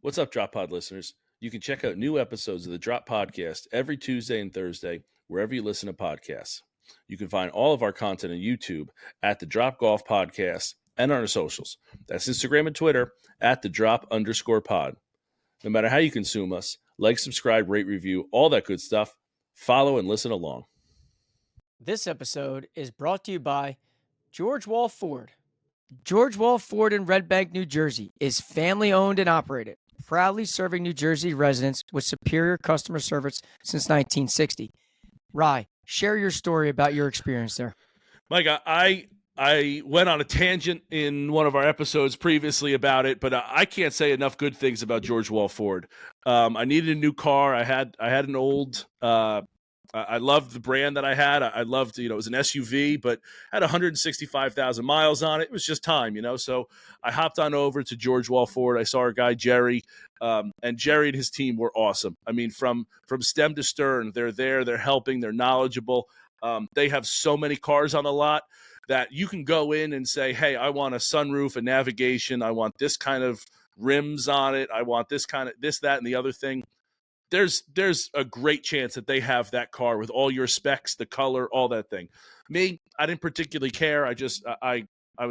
What's up, Drop Pod listeners? You can check out new episodes of the Drop Podcast every Tuesday and Thursday, wherever you listen to podcasts. You can find all of our content on YouTube at the Drop Golf Podcast and on our socials. That's Instagram and Twitter at the Drop_pod. No matter how you consume us, like, subscribe, rate, review, all that good stuff. Follow and listen along. This episode is brought to you by George Wall Ford. George Wall Ford in Red Bank, New Jersey is family owned and operated, proudly serving New Jersey residents with superior customer service since 1960. Rye, share your story about your experience there. Mike, I went on a tangent in one of our episodes previously about it, but I can't say enough good things about George Wall Ford. I needed a new car. I had an old. I loved the brand that I had. I loved, it was an SUV, but had 165,000 miles on it. It was just time, So I hopped on over to George Wall Ford. I saw our guy Jerry, and Jerry and his team were awesome. I mean, from stem to stern, they're there, they're helping, they're knowledgeable. They have so many cars on the lot that you can go in and say, hey, I want a sunroof, a navigation. I want this kind of rims on it. I want this kind of this, that, and the other thing. There's a great chance that they have that car with all your specs, the color, all that thing. Me, I didn't particularly care. I was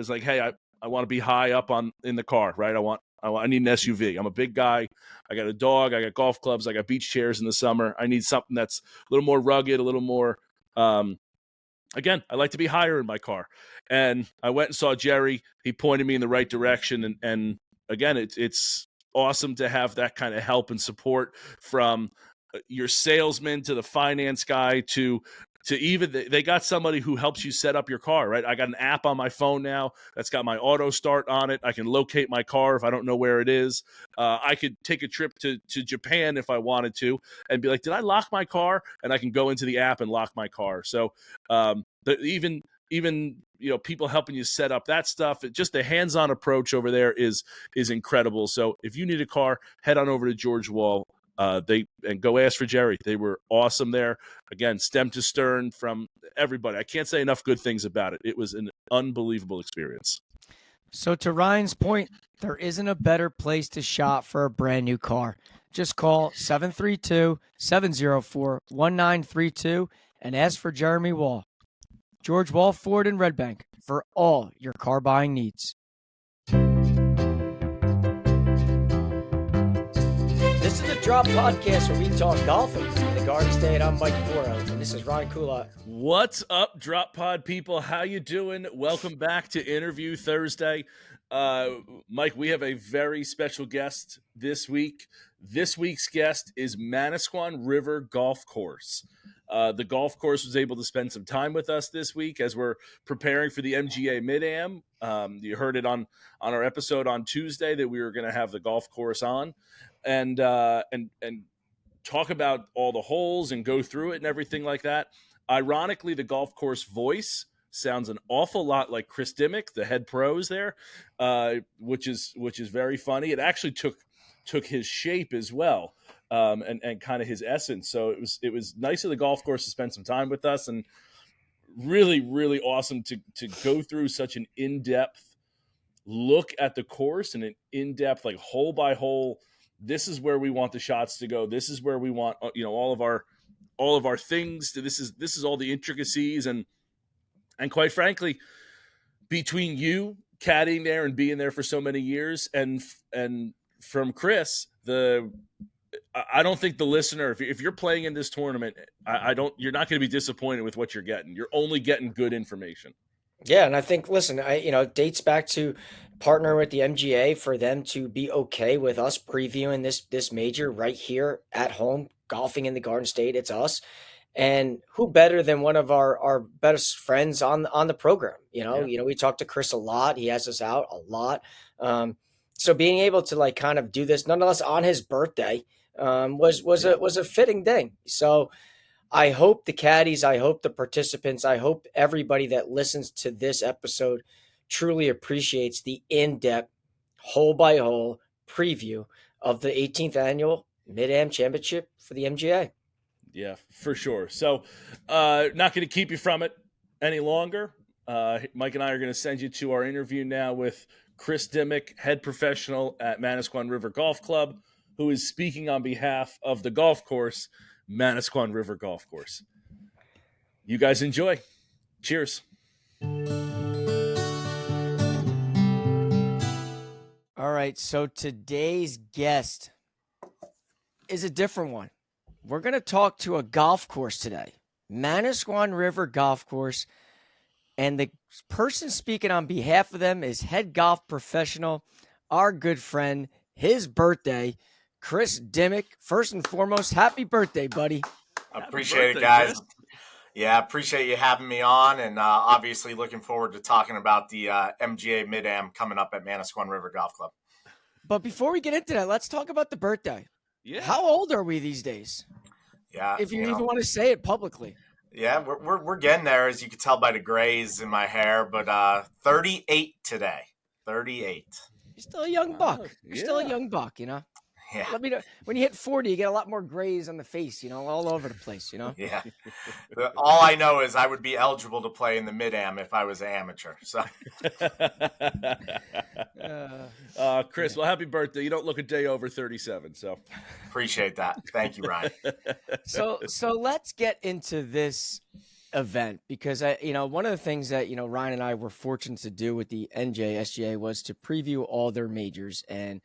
like, hey, I want to be high up in the car, right? I need an SUV. I'm a big guy. I got a dog. I got golf clubs. I got beach chairs in the summer. I need something that's a little more rugged, a little more. Again, I like to be higher in my car. And I went and saw Jerry. He pointed me in the right direction. And again, it's awesome to have that kind of help and support from your salesman to the finance guy to even they got somebody who helps you set up your car, right? I got an app on my phone now that's got my auto start on it. I can locate my car if I don't know where it is. I could take a trip to Japan if I wanted to and be like, did I lock my car? And I can go into the app and lock my car. So even people helping you set up that stuff, just the hands-on approach over there is incredible. So if you need a car, head on over to George Wall. And go ask for Jerry. They were awesome there. Again, stem to stern from everybody. I can't say enough good things about it. It was an unbelievable experience. So to Ryan's point, there isn't a better place to shop for a brand new car. Just call 732-704-1932 and ask for Jeremy Wall. George Wall Ford in Red Bank for all your car buying needs. This is the Drop Podcast where we talk golfing in the Garden State. I'm Mike Boro, and this is Ryan Kulot. What's up, Drop Pod people? How you doing? Welcome back to Interview Thursday. Mike, we have a very special guest this week. This week's guest is Manasquan River Golf Course. The golf course was able to spend some time with us this week as we're preparing for the MGA Mid-Am. You heard it on our episode on Tuesday that we were going to have the golf course on and talk about all the holes and go through it and everything like that. Ironically, the golf course voice sounds an awful lot like Chris Dymek, the head pros there, which is very funny. It actually took his shape as well. And kind of his essence. So it was nice of the golf course to spend some time with us, and really, really awesome to go through such an in-depth look at the course and an in-depth, like hole by hole. This is where we want the shots to go. This is where we want, all of our things. This is all the intricacies and quite frankly, between you caddying there and being there for so many years, and from Chris, I don't think the listener, if you're playing in this tournament, you're not going to be disappointed with what you're getting. You're only getting good information. Yeah, and I think, listen, it dates back to partnering with the MGA for them to be okay with us previewing this major right here at home, golfing in the Garden State. It's us. And who better than one of our best friends on the program? We talk to Chris a lot. He has us out a lot. So being able to kind of do this, nonetheless, on his birthday, was a fitting thing. So I hope the caddies, I hope the participants, I hope everybody that listens to this episode truly appreciates the in-depth, hole-by-hole preview of the 18th annual Mid-Am Championship for the MGA. Yeah, for sure. So not going to keep you from it any longer. Mike and I are going to send you to our interview now with Chris Dymek, head professional at Manasquan River Golf Club, who is speaking on behalf of the golf course, Manasquan River Golf Course. You guys enjoy. Cheers. All right, so today's guest is a different one. We're going to talk to a golf course today, Manasquan River Golf Course, and the person speaking on behalf of them is head golf professional, our good friend, his birthday, Chris Dymek. First and foremost, happy birthday, buddy. I appreciate it, guys. Chris. Yeah, appreciate you having me on, and obviously looking forward to talking about the MGA Mid-Am coming up at Manasquan River Golf Club. But before we get into that, let's talk about the birthday. Yeah. How old are we these days? Yeah, if you even want to say it publicly. Yeah, we're getting there, as you can tell by the grays in my hair. But 38 today. 38. You're still a young buck. You're still a young buck, you know. Yeah. Let me know. When you hit 40, you get a lot more grays on the face, you know, all over the place, you know. Yeah. All I know is I would be eligible to play in the Mid-Am if I was an amateur. So. Chris, well, happy birthday. You don't look a day over 37, so. Appreciate that. Thank you, Ryan. So let's get into this event, because one of the things that Ryan and I were fortunate to do with the NJSGA was to preview all their majors, and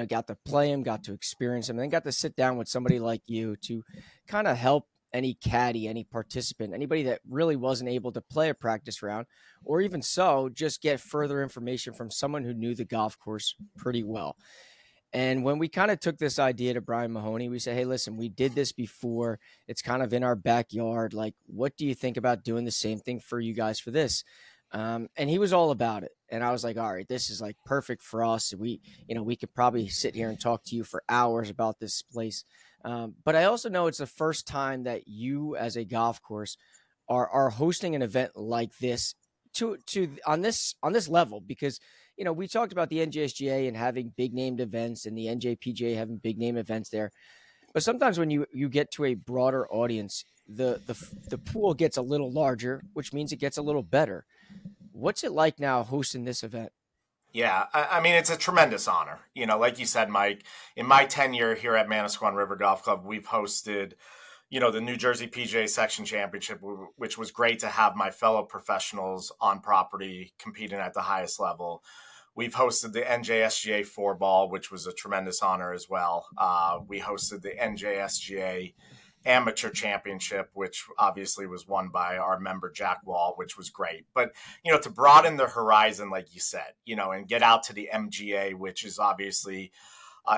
got to play them, got to experience them, and then got to sit down with somebody like you to kind of help any caddy, any participant, anybody that really wasn't able to play a practice round, or even so, just get further information from someone who knew the golf course pretty well. And when we kind of took this idea to Brian Mahoney, we said, hey, listen, we did this before. It's kind of in our backyard. Like, what do you think about doing the same thing for you guys for this? And he was all about it. And I was like, all right, this is like perfect for us. We could probably sit here and talk to you for hours about this place. But I also know it's the first time that you as a golf course are hosting an event like this on this level, because we talked about the NJSGA and having big named events, and the NJPGA having big name events there. But sometimes when you get to a broader audience, the pool gets a little larger, which means it gets a little better. What's it like now hosting this event? Yeah, I mean, it's a tremendous honor. Like you said, Mike, in my tenure here at Manasquan River Golf Club, we've hosted the New Jersey PGA Section Championship, which was great to have my fellow professionals on property competing at the highest level. We've hosted the NJSGA 4-ball, which was a tremendous honor as well. We hosted the NJSGA Amateur Championship, which obviously was won by our member Jack Wall, which was great. But, to broaden the horizon, like you said, and get out to the MGA, which is obviously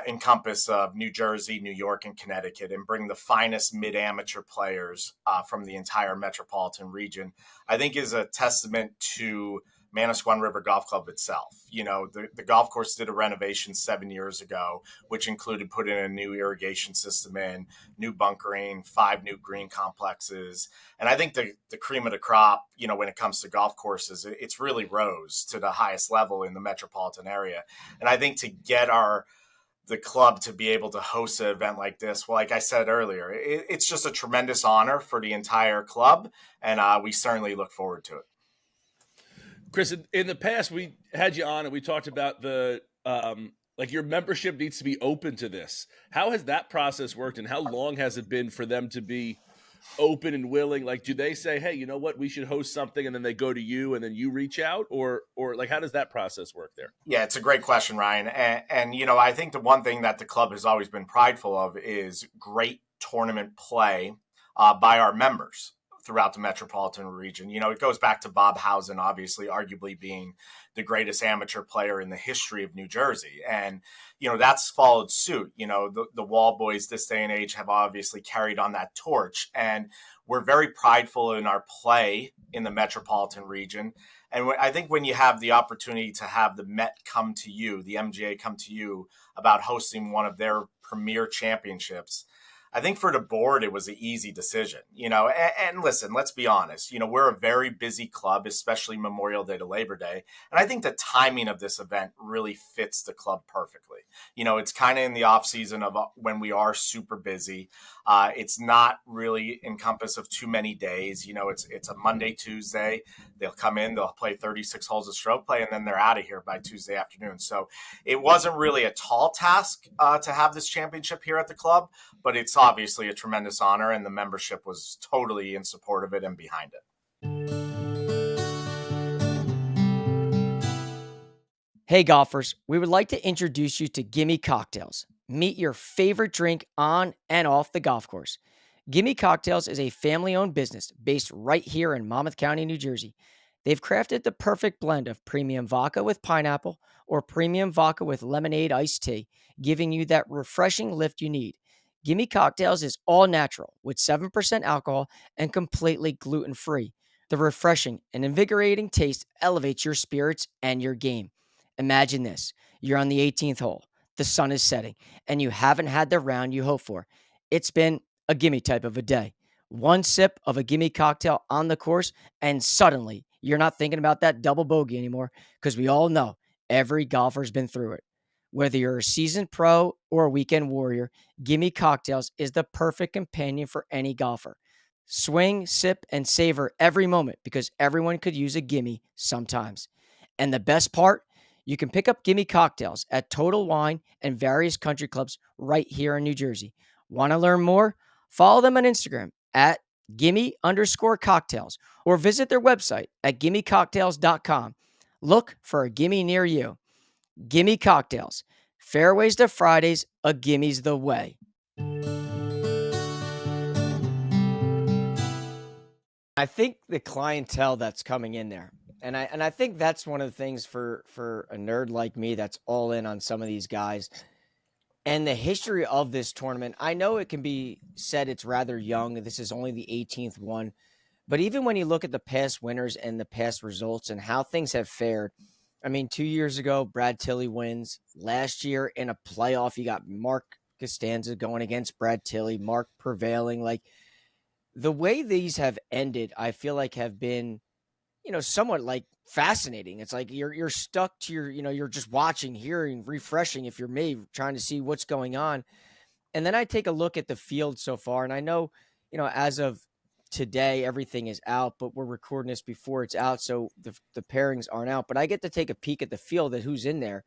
encompass of New Jersey, New York, and Connecticut, and bring the finest mid-amateur players from the entire metropolitan region, I think is a testament to Manasquan River Golf Club itself. The golf course did a renovation 7 years ago, which included putting a new irrigation system in, new bunkering, 5 new green complexes. And I think the cream of the crop, when it comes to golf courses, it's really rose to the highest level in the metropolitan area. And I think to get the club to be able to host an event like this, well, like I said earlier, it's just a tremendous honor for the entire club, and we certainly look forward to it. Chris, in the past, we had you on and we talked about the your membership needs to be open to this. How has that process worked, and how long has it been for them to be open and willing? Like, do they say, hey, you know what, we should host something, and then they go to you and then you reach out, or like, how does that process work there? Yeah, it's a great question, Ryan. And I think the one thing that the club has always been prideful of is great tournament play by our members throughout the metropolitan region. It goes back to Bob Housen, obviously, arguably being the greatest amateur player in the history of New Jersey. And, that's followed suit. The Wall boys this day and age have obviously carried on that torch. And we're very prideful in our play in the metropolitan region. And I think when you have the opportunity to have the Met come to you, the MGA come to you about hosting one of their premier championships, I think for the board, it was an easy decision, and listen, let's be honest, we're a very busy club, especially Memorial Day to Labor Day. And I think the timing of this event really fits the club perfectly. It's kind of in the off season of when we are super busy. It's not really encompass of too many days. It's a Monday, Tuesday. They'll come in, they'll play 36 holes of stroke play, and then they're out of here by Tuesday afternoon. So it wasn't really a tall task to have this championship here at the club, but it's obviously a tremendous honor, and the membership was totally in support of it and behind it. Hey golfers, we would like to introduce you to Gimme Cocktails. Meet your favorite drink on and off the golf course. Gimme Cocktails is a family-owned business based right here in Monmouth County, New Jersey. They've crafted the perfect blend of premium vodka with pineapple or premium vodka with lemonade iced tea, giving you that refreshing lift you need. Gimme Cocktails is all natural with 7% alcohol and completely gluten-free. The refreshing and invigorating taste elevates your spirits and your game. Imagine this. You're on the 18th hole. The sun is setting, and you haven't had the round you hoped for. It's been a gimme type of a day. One sip of a gimme cocktail on the course, and suddenly you're not thinking about that double bogey anymore, because we all know every golfer's been through it. Whether you're a seasoned pro or a weekend warrior, Gimme Cocktails is the perfect companion for any golfer. Swing, sip, and savor every moment, because everyone could use a gimme sometimes. And the best part, you can pick up Gimme Cocktails at Total Wine and various country clubs right here in New Jersey. Want to learn more? Follow them on Instagram at gimme_cocktails or visit their website at gimmecocktails.com. Look for a gimme near you. Gimme Cocktails. Fairways to Fridays, a gimme's the way. I think the clientele that's coming in there, and I think that's one of the things for a nerd like me that's all in on some of these guys. And the history of this tournament, I know it can be said it's rather young. This is only the 18th one. But even when you look at the past winners and the past results and how things have fared, I mean, 2 years ago, Brad Tilley wins. Last year in a playoff, you got Mark Costanza going against Brad Tilley, Mark prevailing. Like, the way these have ended, I feel like have been, somewhat like fascinating. It's like you're stuck to you're just watching, hearing, refreshing if you're me, trying to see what's going on. And then I take a look at the field so far, and I know, as of today, everything is out, but we're recording this before it's out, so the pairings aren't out. But I get to take a peek at the field at who's in there.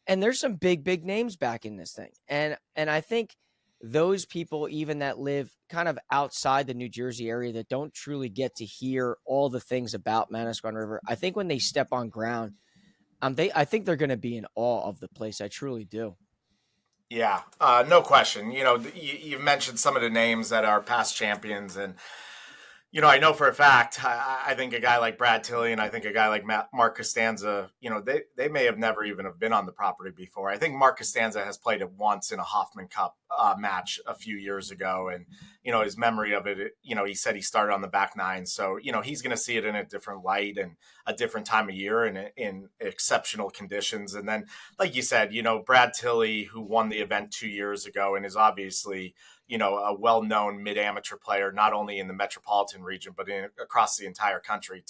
And there's some big names back in this thing. And I think those people, even that live kind of outside the New Jersey area, that don't truly get to hear all the things about Manasquan River, I think when they step on ground, I think they're going to be in awe of the place. I truly do. Yeah, no question. You mentioned some of the names that are past champions, and I know for a fact, I think a guy like Brad Tilley and I think a guy like Mark Costanza, they may have never even have been on the property before. I think Mark Costanza has played it once in a Hoffman Cup match a few years ago. And, his memory of it, he said he started on the back nine. So, he's going to see it in a different light and a different time of year and in exceptional conditions. And then, like you said, Brad Tilley, who won the event 2 years ago and is obviously a well-known mid-amateur player, not only in the metropolitan region, but across the entire country.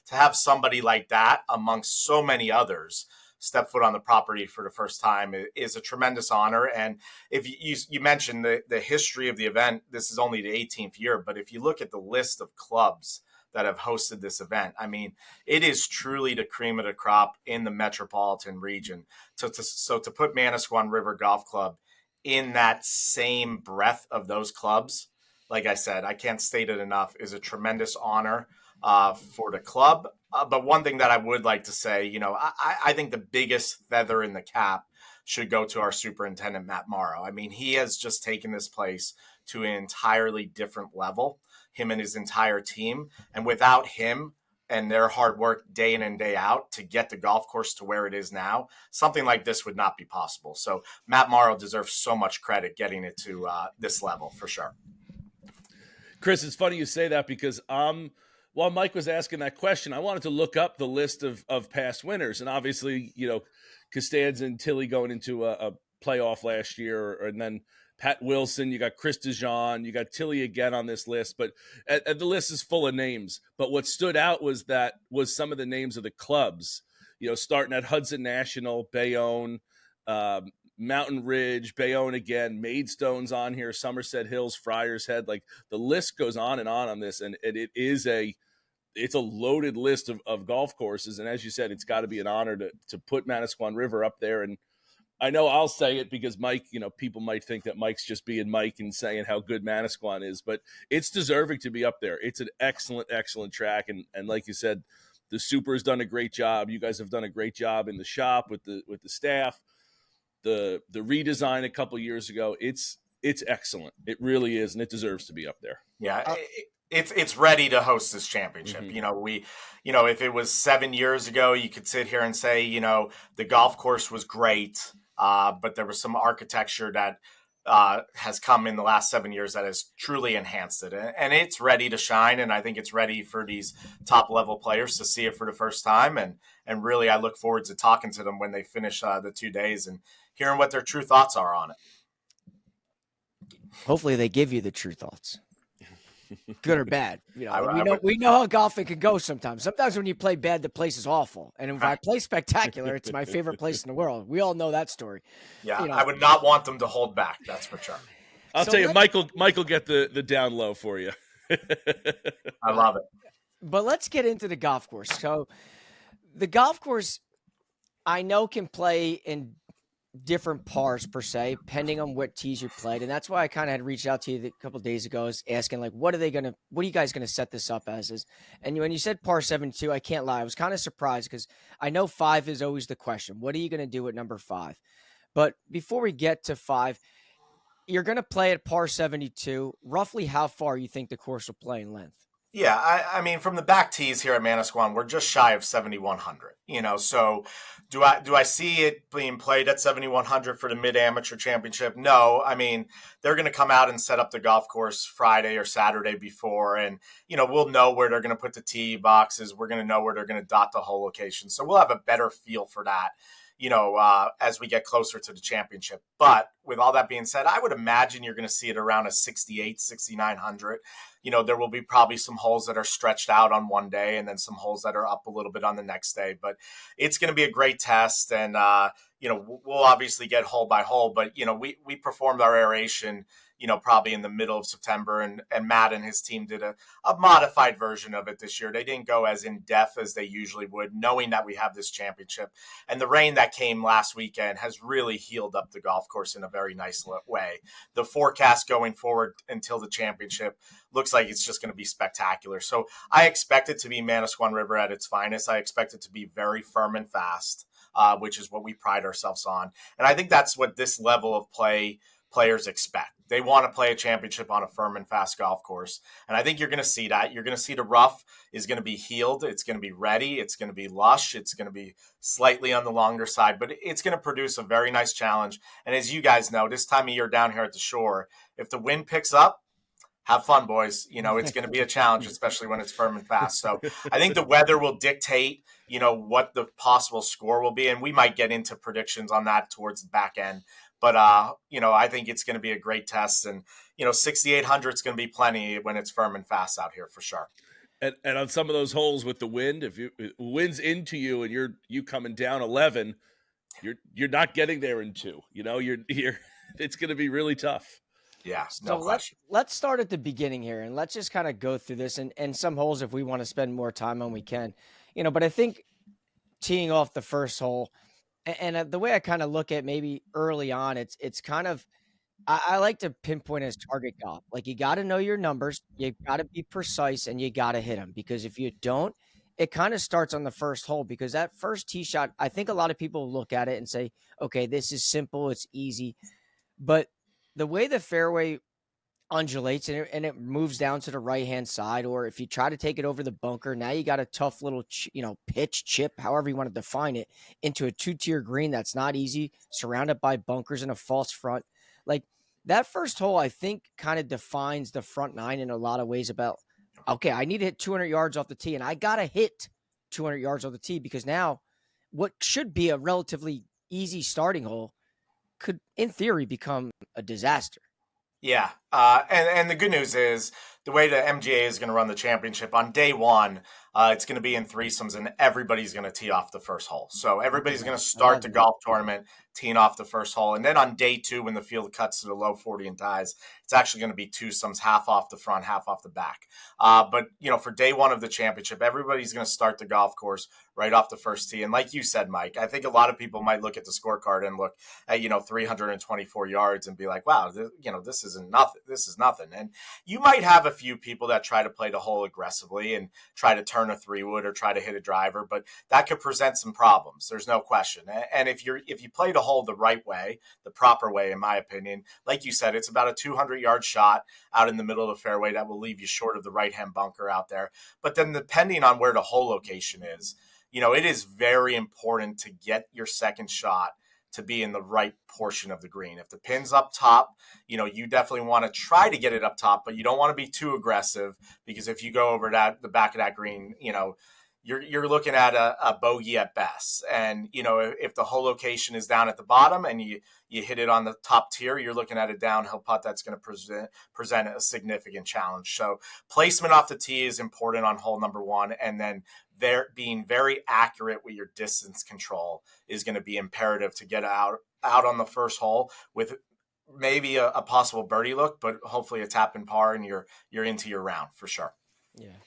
To have somebody like that amongst so many others step foot on the property for the first time is a tremendous honor. And if you mentioned the history of the event, this is only the 18th year, but if you look at the list of clubs that have hosted this event, I mean, it is truly the cream of the crop in the metropolitan region. So to put Manasquan River Golf Club in that same breath of those clubs, like I said, I can't state it enough, is a tremendous honor for the club. But one thing that I would like to say, I think the biggest feather in the cap should go to our superintendent, Matt Morrow. I mean, he has just taken this place to an entirely different level, him and his entire team. And without him and their hard work day in and day out to get the golf course to where it is now, something like this would not be possible. So Matt Morrow deserves so much credit getting it to this level for sure. Chris, it's funny you say that because while Mike was asking that question, I wanted to look up the list of past winners. And obviously, Costanza and Tilley going into a playoff last year, and then Pat Wilson, you got Chris DeJean, you got Tilly again on this list, but the list is full of names. But what stood out was some of the names of the clubs, starting at Hudson National, Bayonne, Mountain Ridge, Bayonne again, Maidstone's on here, Somerset Hills, Friars Head. Like, the list goes on this, and it's a loaded list of golf courses. And as you said, it's got to be an honor to put Manasquan River up there. And I know I'll say it because Mike, people might think that Mike's just being Mike and saying how good Manasquan is, but it's deserving to be up there. It's an excellent, excellent track. And like you said, the Super's done a great job. You guys have done a great job in the shop with the staff. The redesign a couple years ago, it's excellent. It really is, and it deserves to be up there. Yeah, it's ready to host this championship. Mm-hmm. If it was 7 years ago, you could sit here and say, the golf course was great, but there was some architecture that has come in the last 7 years that has truly enhanced it, and it's ready to shine. And I think it's ready for these top level players to see it for the first time. And really, I look forward to talking to them when they finish the 2 days and hearing what their true thoughts are on it. Hopefully they give you the true thoughts, good or bad. We know how golfing can go sometimes. Sometimes when you play bad, the place is awful. And if I play spectacular, it's my favorite place in the world. We all know that story. Yeah, I would not want them to hold back. That's for sure. I'll tell you, Michael get the down low for you. I love it. But let's get into the golf course. So the golf course, I know, can play in different pars per se, depending on what tees you played. And that's why I kind of had reached out to you a couple of days ago, is asking, like, what are you guys going to set this up as? And when you said par 72, I can't lie, I was kind of surprised because I know 5 is always the question. What are you going to do at number 5? But before we get to 5, you're going to play at par 72. Roughly how far you think the course will play in length? Yeah, I mean, from the back tees here at Manasquan, we're just shy of 7,100. So do I see it being played at 7,100 for the mid amateur championship? No. I mean, they're going to come out and set up the golf course Friday or Saturday before, and we'll know where they're going to put the tee boxes. We're going to know where they're going to dot the hole location, so we'll have a better feel for that, as we get closer to the championship. But with all that being said, I would imagine you're going to see it around a 68, 6,900. There will be probably some holes that are stretched out on one day and then some holes that are up a little bit on the next day. But it's going to be a great test. And, we'll obviously get hole by hole. But, we performed our aeration, probably in the middle of September. And Matt and his team did a modified version of it this year. They didn't go as in-depth as they usually would, knowing that we have this championship. And the rain that came last weekend has really healed up the golf course in a very nice way. The forecast going forward until the championship looks like it's just going to be spectacular. So I expect it to be Manasquan River at its finest. I expect it to be very firm and fast, which is what we pride ourselves on. And I think that's what this level of players expect. They want to play a championship on a firm and fast golf course. And I think you're going to see that. You're going to see the rough is going to be healed. It's going to be ready. It's going to be lush. It's going to be slightly on the longer side, but it's going to produce a very nice challenge. And as you guys know, this time of year down here at the shore, if the wind picks up, have fun, boys. It's going to be a challenge, especially when it's firm and fast. So I think the weather will dictate, what the possible score will be. And we might get into predictions on that towards the back end. But, I think it's going to be a great test. And, 6,800 is going to be plenty when it's firm and fast out here for sure. And on some of those holes with the wind, if it wind's into you and you coming down 11, you're not getting there in 2. It's going to be really tough. Yeah, so let's start at the beginning here, and let's just kind of go through this. And some holes, if we want to spend more time on, we can. But I think teeing off the first hole, and the way I kind of look at maybe early on, it's kind of, I like to pinpoint as target golf. Like, you got to know your numbers, you got to be precise, and you got to hit them. Because if you don't, it kind of starts on the first hole. Because that first tee shot, I think a lot of people look at it and say, okay, this is simple, it's easy. But the way the fairway undulates and it moves down to the right-hand side, or if you try to take it over the bunker, now you got a tough little, pitch, chip, however you want to define it, into a 2-tier green that's not easy, surrounded by bunkers and a false front. Like, that first hole, I think, kind of defines the front nine in a lot of ways about, okay, I need to hit 200 yards off the tee, and I got to hit 200 yards off the tee, because now what should be a relatively easy starting hole could, in theory, become a disaster. Yeah, and the good news is the way the MGA is going to run the championship on day one, it's going to be in threesomes, and everybody's going to tee off the first hole. So everybody's going to start the golf tournament teeing off the first hole, and then on day two, when the field cuts to the low 40 and ties, it's actually going to be twosomes, half off the front, half off the back. But for day one of the championship, everybody's going to start the golf course right off the first tee. And like you said, Mike, I think a lot of people might look at the scorecard and look at 324 yards and be like, wow, this isn't nothing. This is nothing. And you might have a few people that try to play the hole aggressively and try to turn a 3-wood or try to hit a driver, but that could present some problems. There's no question. And if you play the hole the right way, the proper way, in my opinion, like you said, it's about a 200-yard shot out in the middle of the fairway that will leave you short of the right-hand bunker out there. But then depending on where the hole location is, it is very important to get your second shot to be in the right portion of the green. If the pin's up top, you definitely want to try to get it up top, but you don't want to be too aggressive, because if you go over the back of that green, you're looking at a bogey at best. And, if the hole location is down at the bottom and you hit it on the top tier, you're looking at a downhill putt that's going to present a significant challenge. So placement off the tee is important on hole number one. And then being very accurate with your distance control is going to be imperative to get out on the first hole with maybe a possible birdie look, but hopefully a tap and par, and you're into your round for sure. Yeah.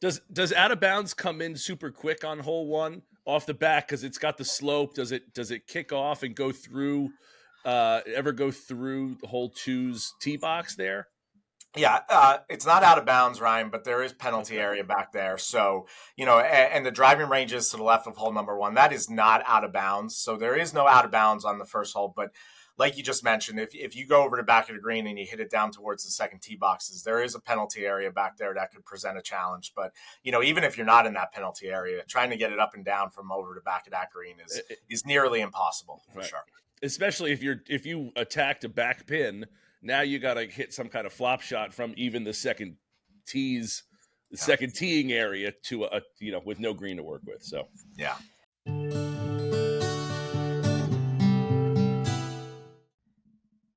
Does out of bounds come in super quick on hole one off the back because it's got the slope? Does it kick off and go through? Ever go through hole two's tee box there? Yeah, it's not out of bounds, Ryan, but there is penalty area back there. So, and the driving range is to the left of hole number one. That is not out of bounds. So there is no out of bounds on the first hole. But like you just mentioned, if you go over the back of the green and you hit it down towards the second tee boxes, there is a penalty area back there that could present a challenge. But, even if you're not in that penalty area, trying to get it up and down from over the back of that green is nearly impossible for sure. Especially if you attacked a back pin. Now you got to hit some kind of flop shot from even the second second teeing area to with no green to work with. So yeah.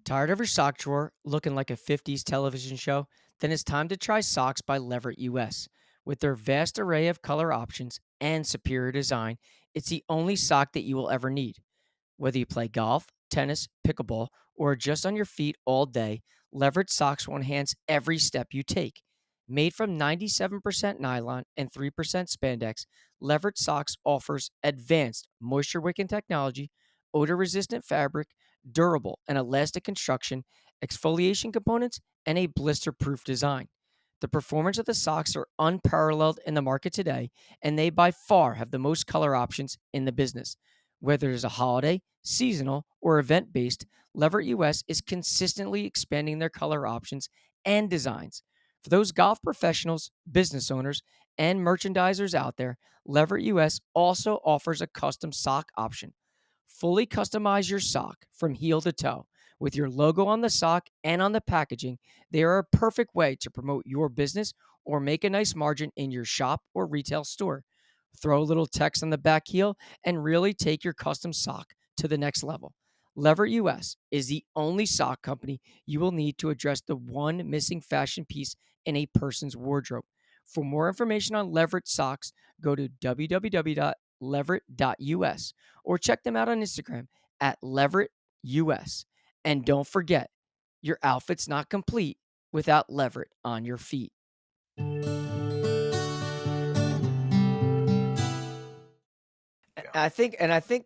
Tired of your sock drawer looking like a 50s television show? Then it's time to try socks by Leverett US. With their vast array of color options and superior design, it's the only sock that you will ever need. Whether you play golf, tennis, pickleball, or are just on your feet all day, Leverett socks will enhance every step you take. Made from 97% nylon and 3% spandex, Leverett socks offers advanced moisture-wicking technology, odor-resistant fabric, durable and elastic construction, exfoliation components, and a blister-proof design. The performance of the socks are unparalleled in the market today, and they by far have the most color options in the business. Whether it is a holiday, seasonal, or event-based, Leverett US is consistently expanding their color options and designs. For those golf professionals, business owners, and merchandisers out there, Leverett US also offers a custom sock option. Fully customize your sock from heel to toe. With your logo on the sock and on the packaging, they are a perfect way to promote your business or make a nice margin in your shop or retail store. Throw a little text on the back heel and really take your custom sock to the next level. Leverett US is the only sock company you will need to address the one missing fashion piece in a person's wardrobe. For more information on Leverett socks, go to www.leverett.us or check them out on Instagram at LeverettUS. And don't forget, your outfit's not complete without Leverett on your feet. I think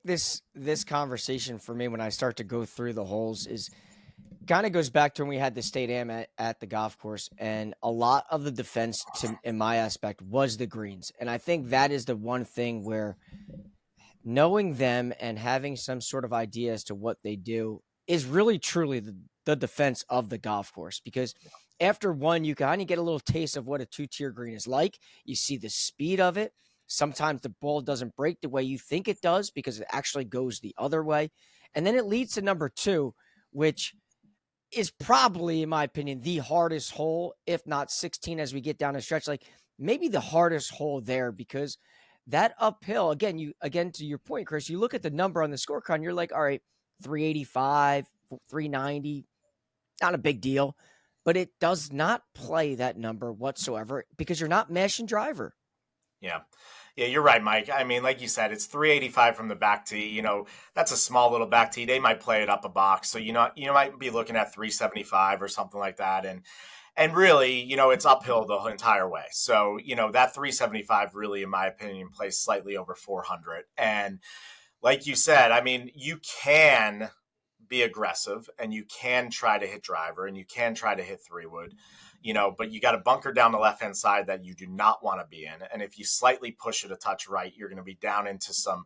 this conversation for me, when I start to go through the holes, is kind of goes back to when we had the state am at the golf course, and a lot of the defense in my aspect was the greens. And I think that is the one thing where knowing them and having some sort of idea as to what they do is really truly the defense of the golf course, because after one, you kind of get a little taste of what a two-tier green is like. You see the speed of it. Sometimes the ball doesn't break the way you think it does because it actually goes the other way. And then it leads to number two, which is probably, in my opinion, the hardest hole, if not 16 as we get down the stretch. Like maybe the hardest hole there, because that uphill, again, to your point, Chris, you look at the number on the scorecard and you're like, all right, 385, 390, not a big deal, but it does not play that number whatsoever because you're not mashing driver. Yeah. Yeah, you're right, Mike. I mean, like you said, it's 385 from the back tee. That's a small little back tee. They might play it up a box. So, you might be looking at 375 or something like that. And really, it's uphill the entire way. So, that 375 really, in my opinion, plays slightly over 400. And like you said, I mean, you can be aggressive and you can try to hit driver and you can try to hit three wood, but you got a bunker down the left hand side that you do not want to be in. And if you slightly push it a touch right, you're going to be down into some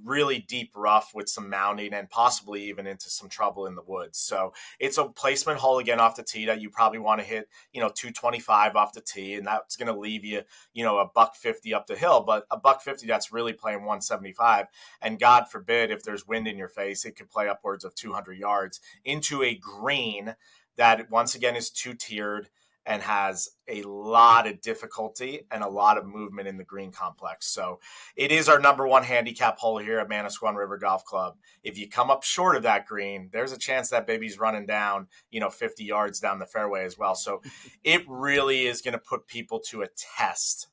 really deep rough with some mounding and possibly even into some trouble in the woods. So it's a placement hole again off the tee that you probably want to hit, 225 off the tee. And that's going to leave you, a $150 up the hill, but a $150 that's really playing 175. And God forbid, if there's wind in your face, it could play upwards of 200 yards into a green that once again is two tiered and has a lot of difficulty and a lot of movement in the green complex. So it is our number one handicap hole here at Manasquan River Golf Club. If you come up short of that green, there's a chance that baby's running down, 50 yards down the fairway as well. So it really is going to put people to a test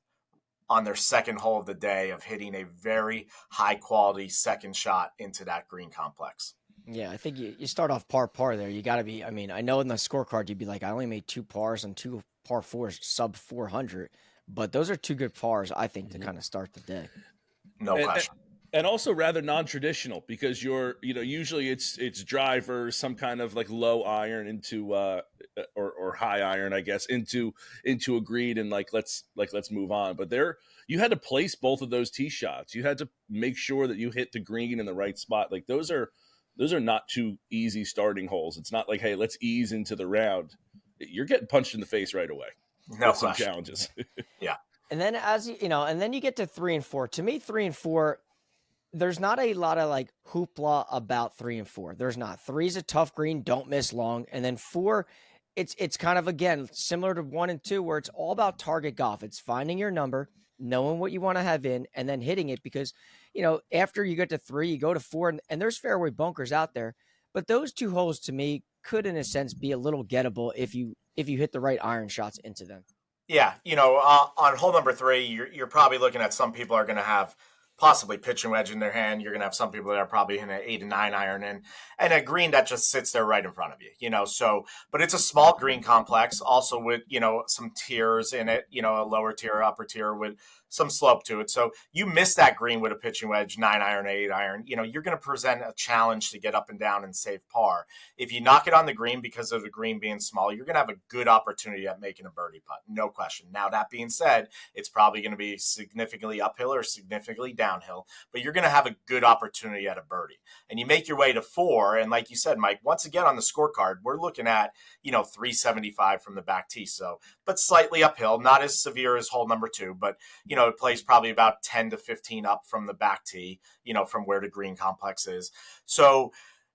on their second hole of the day of hitting a very high quality second shot into that green complex. Yeah, I think you start off par there. You got to be, I mean, I know in the scorecard you'd be like, I only made 2 pars and 2 par 4s sub 400, but those are 2 good pars, I think, to kind of start the day. No question. And also rather non-traditional because usually it's driver, some kind of like low iron into or high iron, I guess, into a green and let's move on. But you had to place both of those tee shots. You had to make sure that you hit the green in the right spot. Like those are not too easy starting holes. It's not like, hey, let's ease into the round. You're getting punched in the face right away. No with some challenges. Yeah. And then and then you get to 3 and 4. To me, 3 and 4, there's not a lot of like hoopla about 3 and 4. There's not. 3 is a tough green, don't miss long. And then 4, it's kind of, again, similar to 1 and 2 where it's all about target golf. It's finding your number, knowing what you want to have in, and then hitting it because, after you get to 3, you go to 4, and there's fairway bunkers out there. But those 2 holes to me could, in a sense, be a little gettable if you hit the right iron shots into them. Yeah, on hole number 3, you're probably looking at some people are going to have possibly pitching wedge in their hand. You're going to have some people that are probably in an 8 and 9 iron and a green that just sits there right in front of you, so, but it's a small green complex also with, some tiers in it, a lower tier, upper tier with some slope to it. So you miss that green with a pitching wedge, 9 iron, 8 iron, you're going to present a challenge to get up and down and save par. If you knock it on the green because of the green being small, you're going to have a good opportunity at making a birdie putt. No question. Now, that being said, it's probably going to be significantly uphill or significantly downhill, but you're going to have a good opportunity at a birdie. And you make your way to 4. And like you said, Mike, once again on the scorecard, we're looking at, 375 from the back tee. So, but slightly uphill, not as severe as hole number 2, but, it plays probably about 10 to 15 up from the back tee, from where the green complex is. So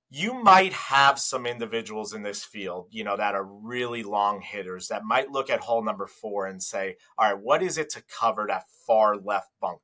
you might have some individuals in this field, that are really long hitters that might look at hole number 4 and say, all right, what is it to cover that far left bunker?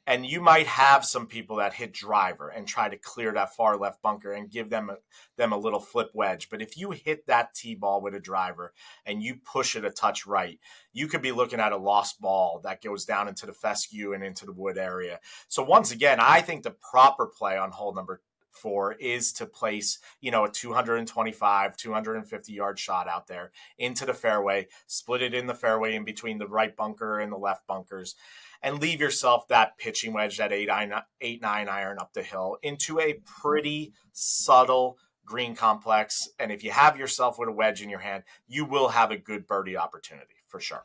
And you might have some people that hit driver and try to clear that far left bunker and give them a little flip wedge. But if you hit that tee ball with a driver and you push it a touch right, you could be looking at a lost ball that goes down into the fescue and into the wood area. So once again, I think the proper play on hole number 4 is to place, a 225, 250 yard shot out there into the fairway, split it in the fairway in between the right bunker and the left bunkers, and leave yourself that pitching wedge, that 8-9 iron up the hill into a pretty subtle green complex. And if you have yourself with a wedge in your hand, you will have a good birdie opportunity for sure.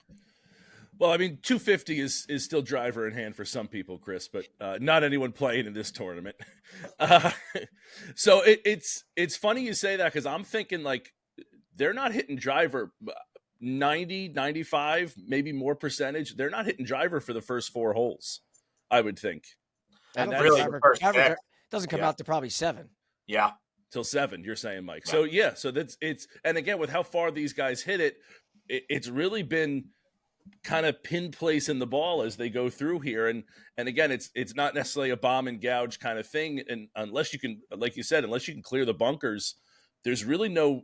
Well, I mean, 250 is still driver in hand for some people, Chris, but not anyone playing in this tournament. So it's funny you say that because I'm thinking like they're not hitting driver 90, 95, maybe more percentage. They're not hitting driver for the first 4 holes, I would think. And that's really driver doesn't come out to probably 7. Yeah. Till 7, you're saying, Mike. Right. So yeah, so it's and again with how far these guys hit it, it's really been kind of pin place in the ball as they go through here. And again, it's not necessarily a bomb and gouge kind of thing. And unless you can, like you said, unless you can clear the bunkers, there's really no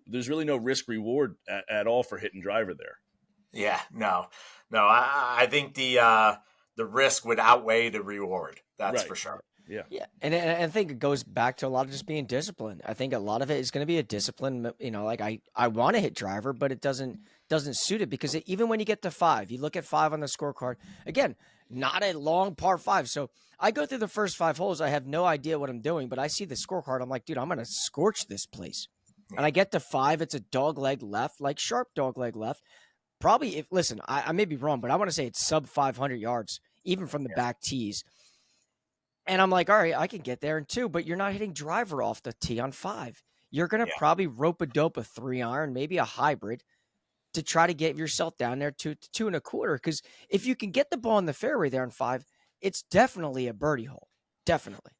risk reward at all for hitting driver there. Yeah, no. I think the risk would outweigh the reward. That's Right. for sure. Yeah. Yeah, and I think it goes back to a lot of just being disciplined. I think a lot of it is going to be a discipline. You know, like I want to hit driver, but it doesn't suit it because even when you get to 5, you look at 5 on the scorecard. Again, not a long par 5. So I go through the first 5 holes. I have no idea what I'm doing, but I see the scorecard. I'm like, dude, I'm going to scorch this place. Yeah. And I get to 5. It's a dog leg left, like sharp dog leg left. Probably, if listen, I may be wrong, but I want to say it's sub 500 yards, even from the back tees. And I'm like, all right, I can get there in 2, but you're not hitting driver off the tee on 5. You're going to probably rope a dope a 3-iron, maybe a hybrid to try to get yourself down there to 2.25. Because if you can get the ball in the fairway there on 5, it's definitely a birdie hole. Definitely.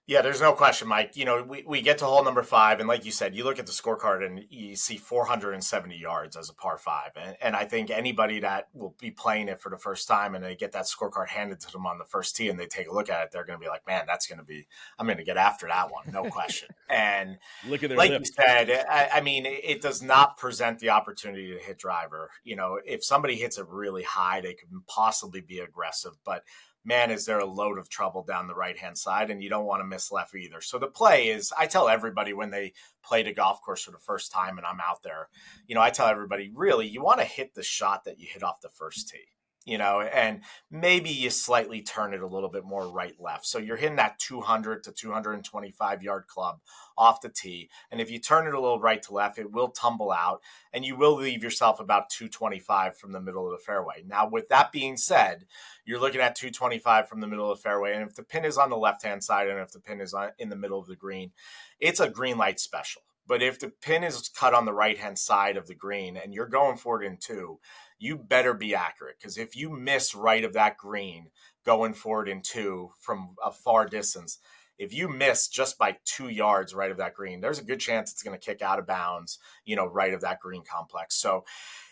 Yeah, there's no question, Mike. You know, we get to hole number 5, and like you said, you look at the scorecard and you see 470 yards as a par 5. And I think anybody that will be playing it for the first time and they get that scorecard handed to them on the first tee and they take a look at it, they're going to be like, man, I'm going to get after that one, no question. And look at their like lips. you said, I mean, it does not present the opportunity to hit driver. You know, if somebody hits it really high, they could possibly be aggressive, but man, is there a load of trouble down the right-hand side, and you don't want to miss left either. So the play is, I tell everybody when they play the golf course for the first time and I'm out there, you know, I tell everybody, really, you want to hit the shot that you hit off the first tee. You know, and maybe you slightly turn it a little bit more right left. So you're hitting that 200 to 225 yard club off the tee. And if you turn it a little right to left, it will tumble out and you will leave yourself about 225 from the middle of the fairway. Now, with that being said, you're looking at 225 from the middle of the fairway. And if the pin is on the left-hand side and if the pin is in the middle of the green, it's a green light special. But if the pin is cut on the right-hand side of the green and you're going for it in 2, you better be accurate, because if you miss right of that green going forward in 2 from a far distance, if you miss just by 2 yards right of that green, there's a good chance it's going to kick out of bounds, you know, right of that green complex. So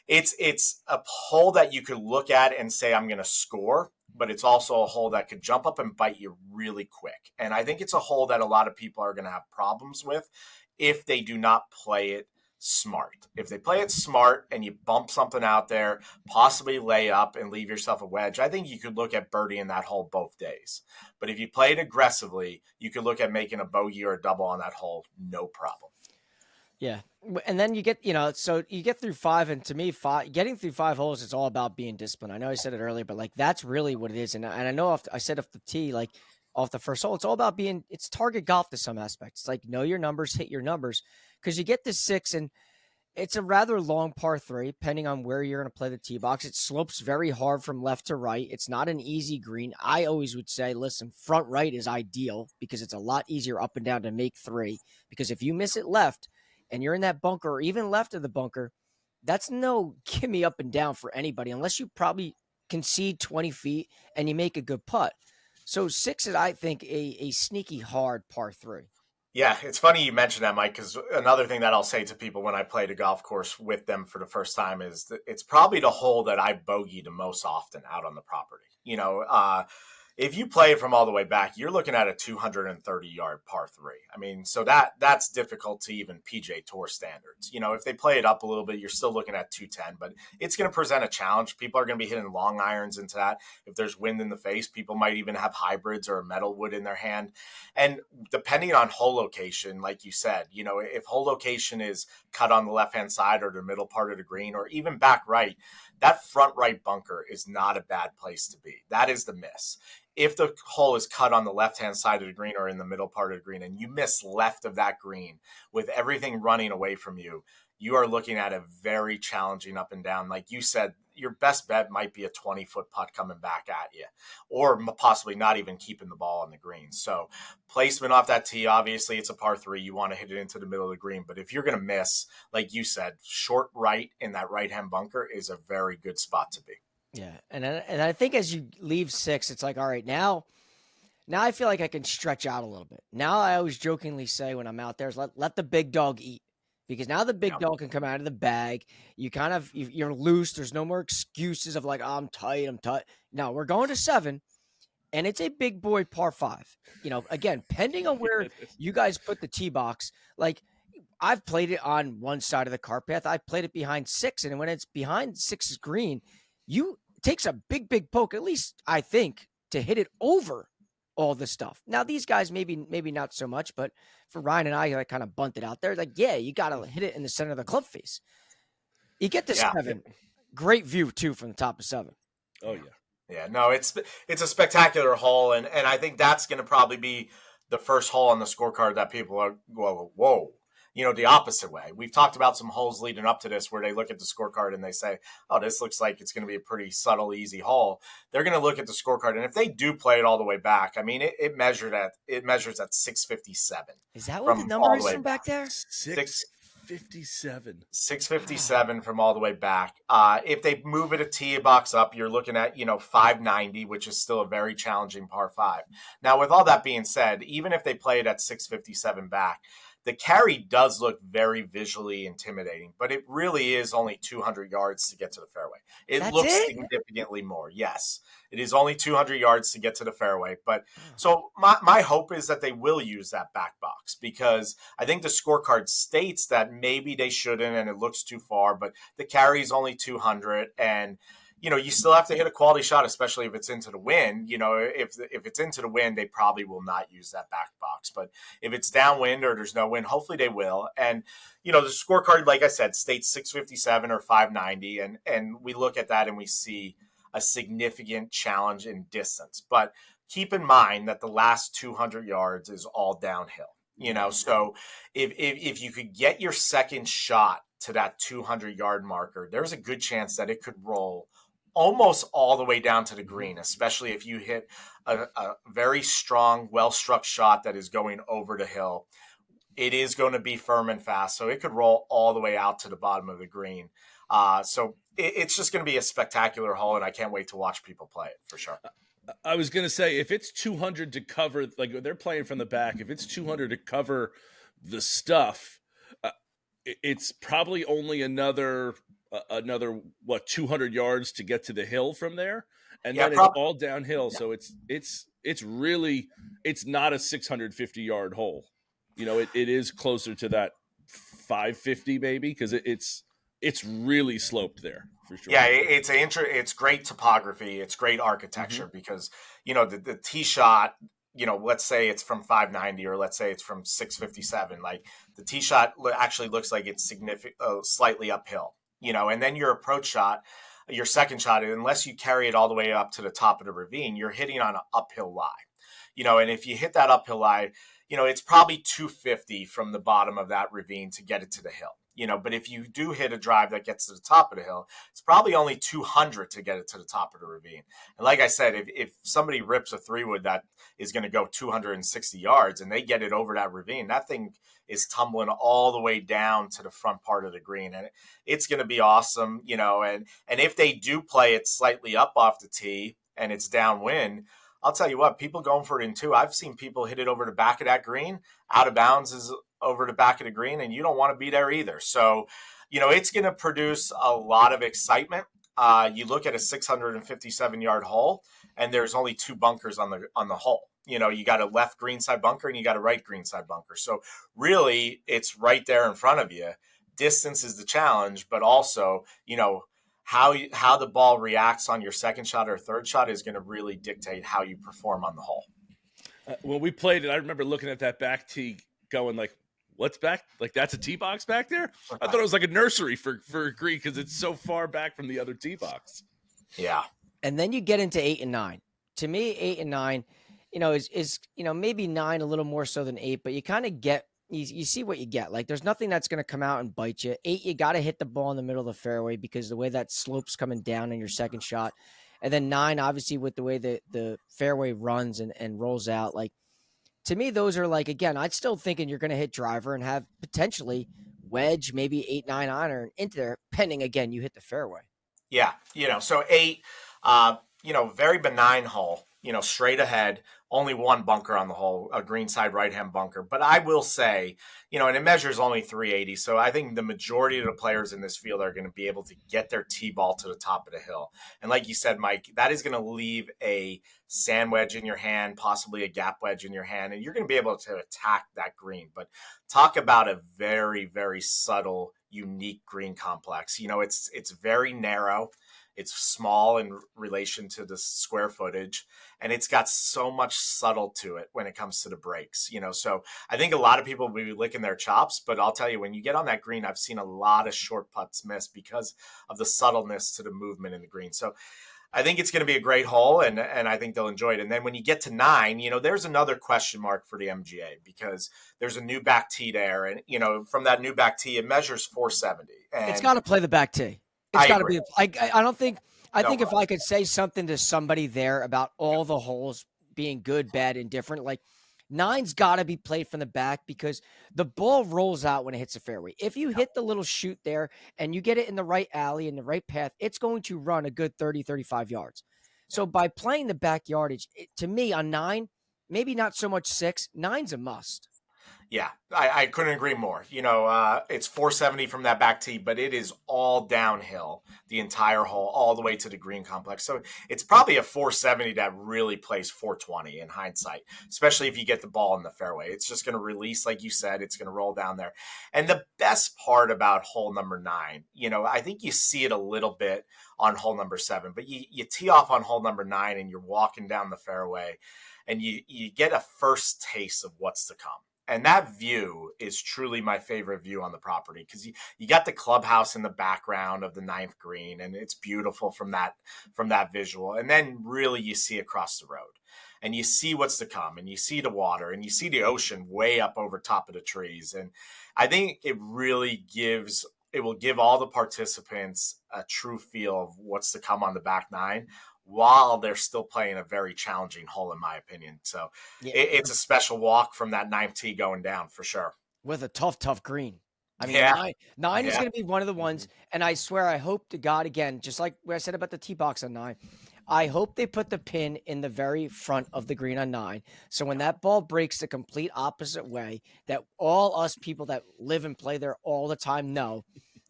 it's a hole that you could look at and say, I'm going to score, but it's also a hole that could jump up and bite you really quick. And I think it's a hole that a lot of people are going to have problems with if they do not play it smart. If they play it smart and you bump something out there, possibly lay up and leave yourself a wedge, I think you could look at birdieing that hole both days. But if you play it aggressively, you could look at making a bogey or a double on that hole, no problem. Yeah. And then you get, you know, so you get through 5, and to me, getting through 5 holes is all about being disciplined. I know I said it earlier, but like that's really what it is. And I know I said off the tee, like off the first hole, it's all about it's target golf to some aspects. It's like know your numbers, hit your numbers, because you get to 6 and it's a rather long par 3, depending on where you're going to play the tee box. It slopes very hard from left to right. It's not an easy green. I always would say, listen, front right is ideal because it's a lot easier up and down to make 3. Because if you miss it left and you're in that bunker or even left of the bunker, that's no gimme up and down for anybody unless you probably concede 20 feet and you make a good putt. So 6 is, I think, a sneaky hard par 3. Yeah, it's funny you mentioned that, Mike, because another thing that I'll say to people when I play the golf course with them for the first time is that it's probably the hole that I bogey the most often out on the property. You know, if you play it from all the way back, you're looking at a 230-yard par 3. I mean, so that's difficult to even PJ Tour standards. You know, if they play it up a little bit, you're still looking at 210, but it's going to present a challenge. People are going to be hitting long irons into that. If there's wind in the face, people might even have hybrids or a metal wood in their hand. And depending on hole location, like you said, you know, if hole location is cut on the left-hand side or the middle part of the green or even back right, that front right bunker is not a bad place to be. That is the miss. If the hole is cut on the left-hand side of the green or in the middle part of the green and you miss left of that green with everything running away from you, you are looking at a very challenging up and down. Like you said, your best bet might be a 20-foot putt coming back at you or possibly not even keeping the ball on the green. So placement off that tee, obviously it's a par 3. You want to hit it into the middle of the green. But if you're going to miss, like you said, short right in that right-hand bunker is a very good spot to be. Yeah, and I think as you leave 6, it's like, all right, now I feel like I can stretch out a little bit. Now I always jokingly say when I'm out there is let the big dog eat. because now the big Yeah. dog can come out of the bag. You're loose. There's no more excuses of like, oh, I'm tight. No, we're going to 7, and it's a big boy par 5. Again, depending on where you guys put the tee box, like I've played it on one side of the cart path. I've played it behind 6, and when it's behind 6's green, it takes a big poke, at least I think, to hit it over all the stuff. Now these guys maybe not so much, but for Ryan and I kind of bunted out there. Like, yeah, you got to hit it in the center of the club face. You get to 7, great view too from the top of 7. Oh yeah. Yeah, no, it's a spectacular hole, and I think that's going to probably be the first hole on the scorecard that people are whoa, the opposite way. We've talked about some holes leading up to this where they look at the scorecard and they say, oh, this looks like it's going to be a pretty subtle, easy hole. They're going to look at the scorecard, and if they do play it all the way back, I mean, it measures at 657. Is that what the number is from back there? 657. 657 from all the way back. If they move it a tee box up, you're looking at 590, which is still a very challenging par 5. Now, with all that being said, even if they play it at 657 back, the carry does look very visually intimidating, but it really is only 200 yards to get to the fairway. It looks significantly more. Yes, it is only 200 yards to get to the fairway. But so my hope is that they will use that back box, because I think the scorecard states that maybe they shouldn't and it looks too far, but the carry is only 200, and you still have to hit a quality shot, especially if it's into the wind. If it's into the wind, they probably will not use that back box. But if it's downwind or there's no wind, hopefully they will. And, the scorecard, like I said, states 657 or 590. And we look at that and we see a significant challenge in distance. But keep in mind that the last 200 yards is all downhill. So if you could get your second shot to that 200-yard marker, there's a good chance that it could roll almost all the way down to the green, especially if you hit a very strong, well-struck shot that is going over the hill. It is going to be firm and fast, so it could roll all the way out to the bottom of the green. So it's just going to be a spectacular hole, and I can't wait to watch people play it for sure. I was going to say, if it's 200 to cover, like they're playing from the back, if it's 200 to cover the stuff, it's probably only another 200 yards to get to the hill from there, and then it's all downhill. Yeah. So it's really not a 650-yard hole. It is closer to that 550 maybe, because it's really sloped there for sure. Yeah, it's great topography. It's great architecture, because the tee shot, let's say it's from 590 or let's say it's from 657. Like the tee shot actually looks like it's slightly uphill. And then your approach shot, your second shot, unless you carry it all the way up to the top of the ravine, you're hitting on an uphill lie. And if you hit that uphill lie, it's probably 250 from the bottom of that ravine to get it to the hill. But if you do hit a drive that gets to the top of the hill, it's probably only 200 to get it to the top of the ravine. And like I said, if somebody rips a 3-wood that is going to go 260 yards and they get it over that ravine, that thing is tumbling all the way down to the front part of the green. And it's going to be awesome, and if they do play it slightly up off the tee and it's downwind, I'll tell you what, people going for it in 2. I've seen people hit it over the back of that green. Out of bounds is over the back of the green, and you don't want to be there either. So, it's going to produce a lot of excitement. You look at a 657-yard hole, and there's only 2 bunkers on the hole. You got a left greenside bunker and you got a right greenside bunker. So really, it's right there in front of you. Distance is the challenge, but also, how the ball reacts on your second shot or third shot is going to really dictate how you perform on the hole. When we played it, I remember looking at that back tee going like, what's back? Like, that's a tee box back there? I thought it was like a nursery for green because it's so far back from the other tee box. Yeah. And then you get into 8 and 9. To me, 8 and 9, is maybe 9 a little more so than 8, but you kind of get, you see what you get. Like, there's nothing that's going to come out and bite you. 8, you got to hit the ball in the middle of the fairway because the way that slope's coming down in your second shot. And then 9, obviously, with the way that the fairway runs and rolls out, like, to me, those are like, again, I'd still thinking you're going to hit driver and have potentially wedge, maybe 8, 9 iron into there, pending, again, you hit the fairway. Yeah. So 8, very benign hole. straight ahead, only one bunker on the hole, a greenside right-hand bunker. But I will say, and it measures only 380. So I think the majority of the players in this field are going to be able to get their tee ball to the top of the hill. And like you said, Mike, that is going to leave a sand wedge in your hand, possibly a gap wedge in your hand, and you're going to be able to attack that green. But talk about a very, very subtle, unique green complex. It's very narrow. It's small in relation to the square footage, and it's got so much subtle to it when it comes to the breaks. So I think a lot of people will be licking their chops, but I'll tell you, when you get on that green, I've seen a lot of short putts miss because of the subtleness to the movement in the green. So I think it's going to be a great hole, and I think they'll enjoy it. And then when you get to 9, there's another question mark for the MGA because there's a new back tee there, and from that new back tee, it measures 470. And It's got to play the back tee. It's got to be. I don't think. I think if I could say something to somebody there about all the holes being good, bad, and different, like 9's got to be played from the back because the ball rolls out when it hits the fairway. If you hit the little shoot there and you get it in the right alley, in the right path, it's going to run a good 30, 35 yards. So by playing the back yardage, to me on 9, maybe not so much 6, 9's a must. Yeah, I couldn't agree more. It's 470 from that back tee, but it is all downhill the entire hole, all the way to the green complex. So it's probably a 470 that really plays 420 in hindsight, especially if you get the ball in the fairway. It's just going to release, like you said, it's going to roll down there. And the best part about hole number 9, I think you see it a little bit on hole number 7, but you tee off on hole number 9 and you're walking down the fairway and you get a first taste of what's to come. And that view is truly my favorite view on the property because you got the clubhouse in the background of the 9th green, and it's beautiful from that visual. And then really you see across the road, and you see what's to come, and you see the water, and you see the ocean way up over top of the trees. And I think it really will give all the participants a true feel of what's to come on the back 9, while they're still playing a very challenging hole, in my opinion. So it's a special walk from that 9th tee going down for sure. With a tough green. I mean, Yeah. 9 is going to be one of the ones, and I swear, I hope to God, again, just like what I said about the tee box on 9, I hope they put the pin in the very front of the green on 9. So when that ball breaks the complete opposite way, that all us people that live and play there all the time know,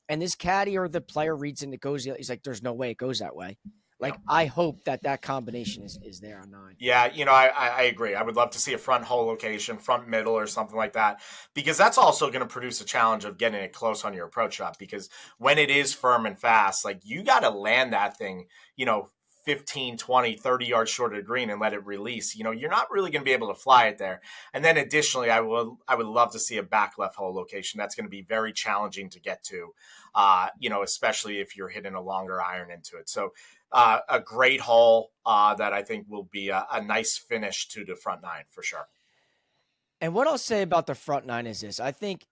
and this caddy or the player reads it and it goes, he's like, there's no way it goes that way. Like, I hope that combination is there on 9. Yeah, I agree. I would love to see a front hole location, front middle, or something like that, because that's also going to produce a challenge of getting it close on your approach shot. Because when it is firm and fast, like, you got to land that thing, 15, 20, 30 yards short of the green and let it release. You're not really going to be able to fly it there. And then additionally, I would love to see a back left hole location. That's going to be very challenging to get to, especially if you're hitting a longer iron into it. So a great hole that I think will be a nice finish to the front 9 for sure. And what I'll say about the front 9 is this. I think,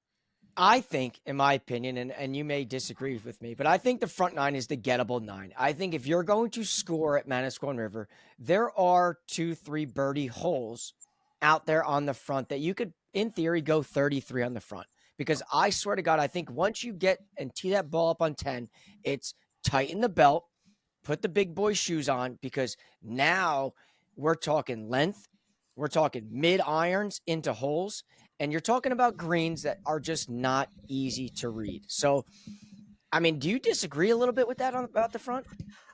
in my opinion, and you may disagree with me, but I think the front 9 is the gettable 9. I think if you're going to score at Manasquan River, there are 2-3 birdie holes out there on the front that you could, in theory, go 33 on the front. Because I swear to God, I think once you get and tee that ball up on 10, it's tighten the belt, put the big boy shoes on, because now we're talking length, we're talking mid irons into holes, and you're talking about greens that are just not easy to read. So, I mean, do you disagree a little bit with that about the front?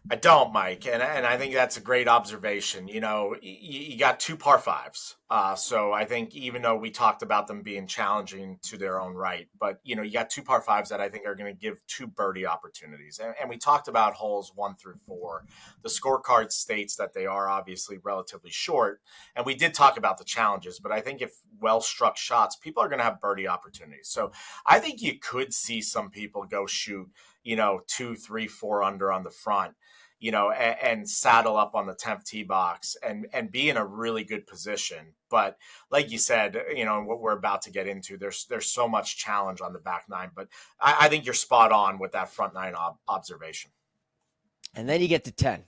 I don't, Mike, and I think that's a great observation. You got 2 par 5s, so I think even though we talked about them being challenging to their own right, but you got 2 par 5s that I think are going to give 2 birdie opportunities. And we talked about holes 1 through 4. The scorecard states that they are obviously relatively short, and we did talk about the challenges. But I think if well struck shots, people are going to have birdie opportunities. So I think you could see some people go shoot 2, 3, 4 under on the front, and saddle up on the 10th tee box and be in a really good position. But like you said, what we're about to get into, there's so much challenge on the back 9. But I think you're spot on with that front 9 observation. And then you get to 10.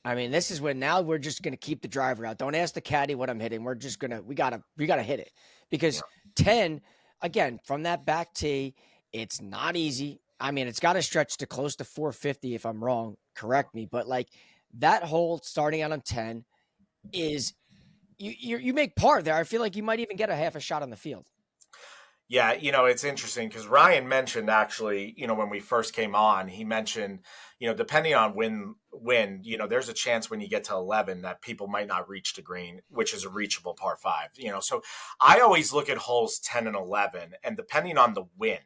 I mean, this is when now we're just going to keep the driver out. Don't ask the caddy what I'm hitting. We're just going to, we got to hit it. Because 10, again, from that back tee, it's not easy. I mean, it's got to stretch to close to 450 if I'm wrong. Correct me. But like that hole starting out on 10, is you make par there. I feel like you might even get a half a shot on the field. Yeah, it's interesting because Ryan mentioned actually, when we first came on, he mentioned, depending on wind, there's a chance when you get to 11 that people might not reach the green, which is a reachable par five, So I always look at holes 10 and 11, and depending on the wind,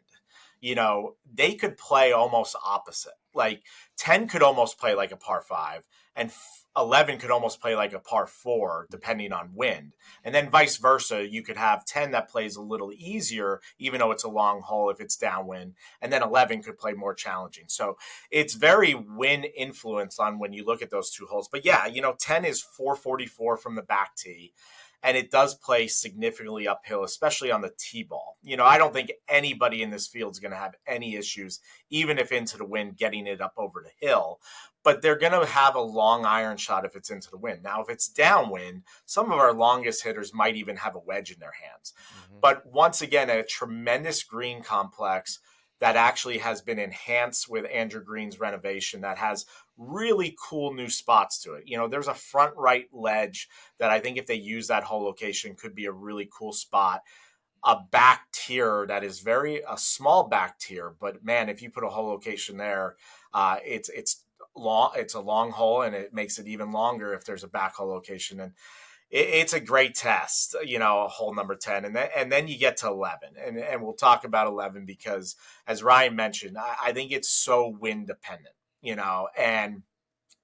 they could play almost opposite. Like 10 could almost play like a par five, and 11 could almost play like a par four, depending on wind. And then vice versa, you could have 10 that plays a little easier, even though it's a long hole if it's downwind. And then 11 could play more challenging. So it's very wind influence on when you look at those two holes. But yeah, 10 is 444 from the back tee. And it does play significantly uphill, especially on the tee ball. I don't think anybody in this field is going to have any issues, even if into the wind, getting it up over the hill. But they're going to have a long iron shot if it's into the wind. Now, if it's downwind, some of our longest hitters might even have a wedge in their hands. Mm-hmm. But once again, a tremendous green complex that actually has been enhanced with Andrew Green's renovation that has really cool new spots to it. There's a front right ledge that I think if they use that whole location could be a really cool spot. A back tier that is a small back tier, but man, if you put a whole location there, it's long. It's a long hole, and it makes it even longer if there's a back hole location. And it's a great test, hole number 10. And then you get to 11. And we'll talk about 11 because, as Ryan mentioned, I think it's so wind dependent, and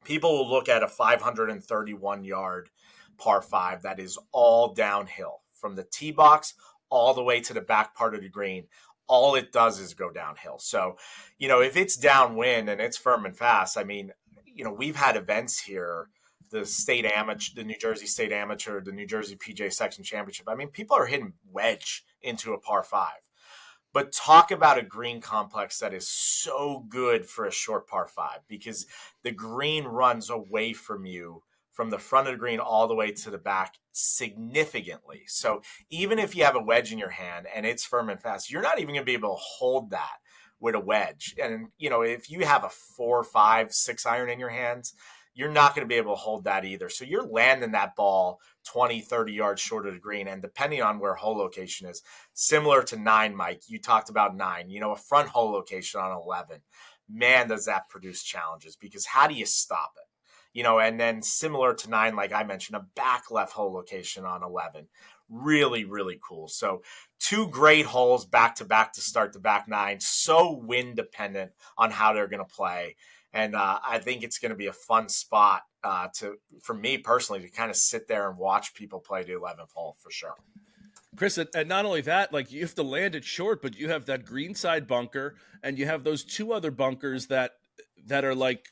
people will look at a 531 yard par five that is all downhill from the tee box all the way to the back part of the green. All it does is go downhill. So, if it's downwind and it's firm and fast, I mean, we've had events here, the state amateur, the New Jersey State Amateur, the New Jersey PGA Section Championship. I mean, people are hitting wedge into a par five. But talk about a green complex that is so good for a short par five because the green runs away from you from the front of the green all the way to the back significantly. So even if you have a wedge in your hand and it's firm and fast, you're not even going to be able to hold that with a wedge. And, if you have a 4, 5, 6 iron in your hands, you're not going to be able to hold that either. So you're landing that ball 20, 30 yards short of the green. And depending on where hole location is, similar to 9, Mike, you talked about 9, a front hole location on 11. Man, does that produce challenges because how do you stop it? And then similar to 9, like I mentioned, a back left hole location on 11. Really, really cool. So 2 great holes back to back to start the back 9. So wind dependent on how they're going to play. And I think it's going to be a fun spot for me personally to kind of sit there and watch people play the 11th hole for sure. Chris, and not only that, like you have to land it short, but you have that green side bunker and you have those 2 other bunkers that are like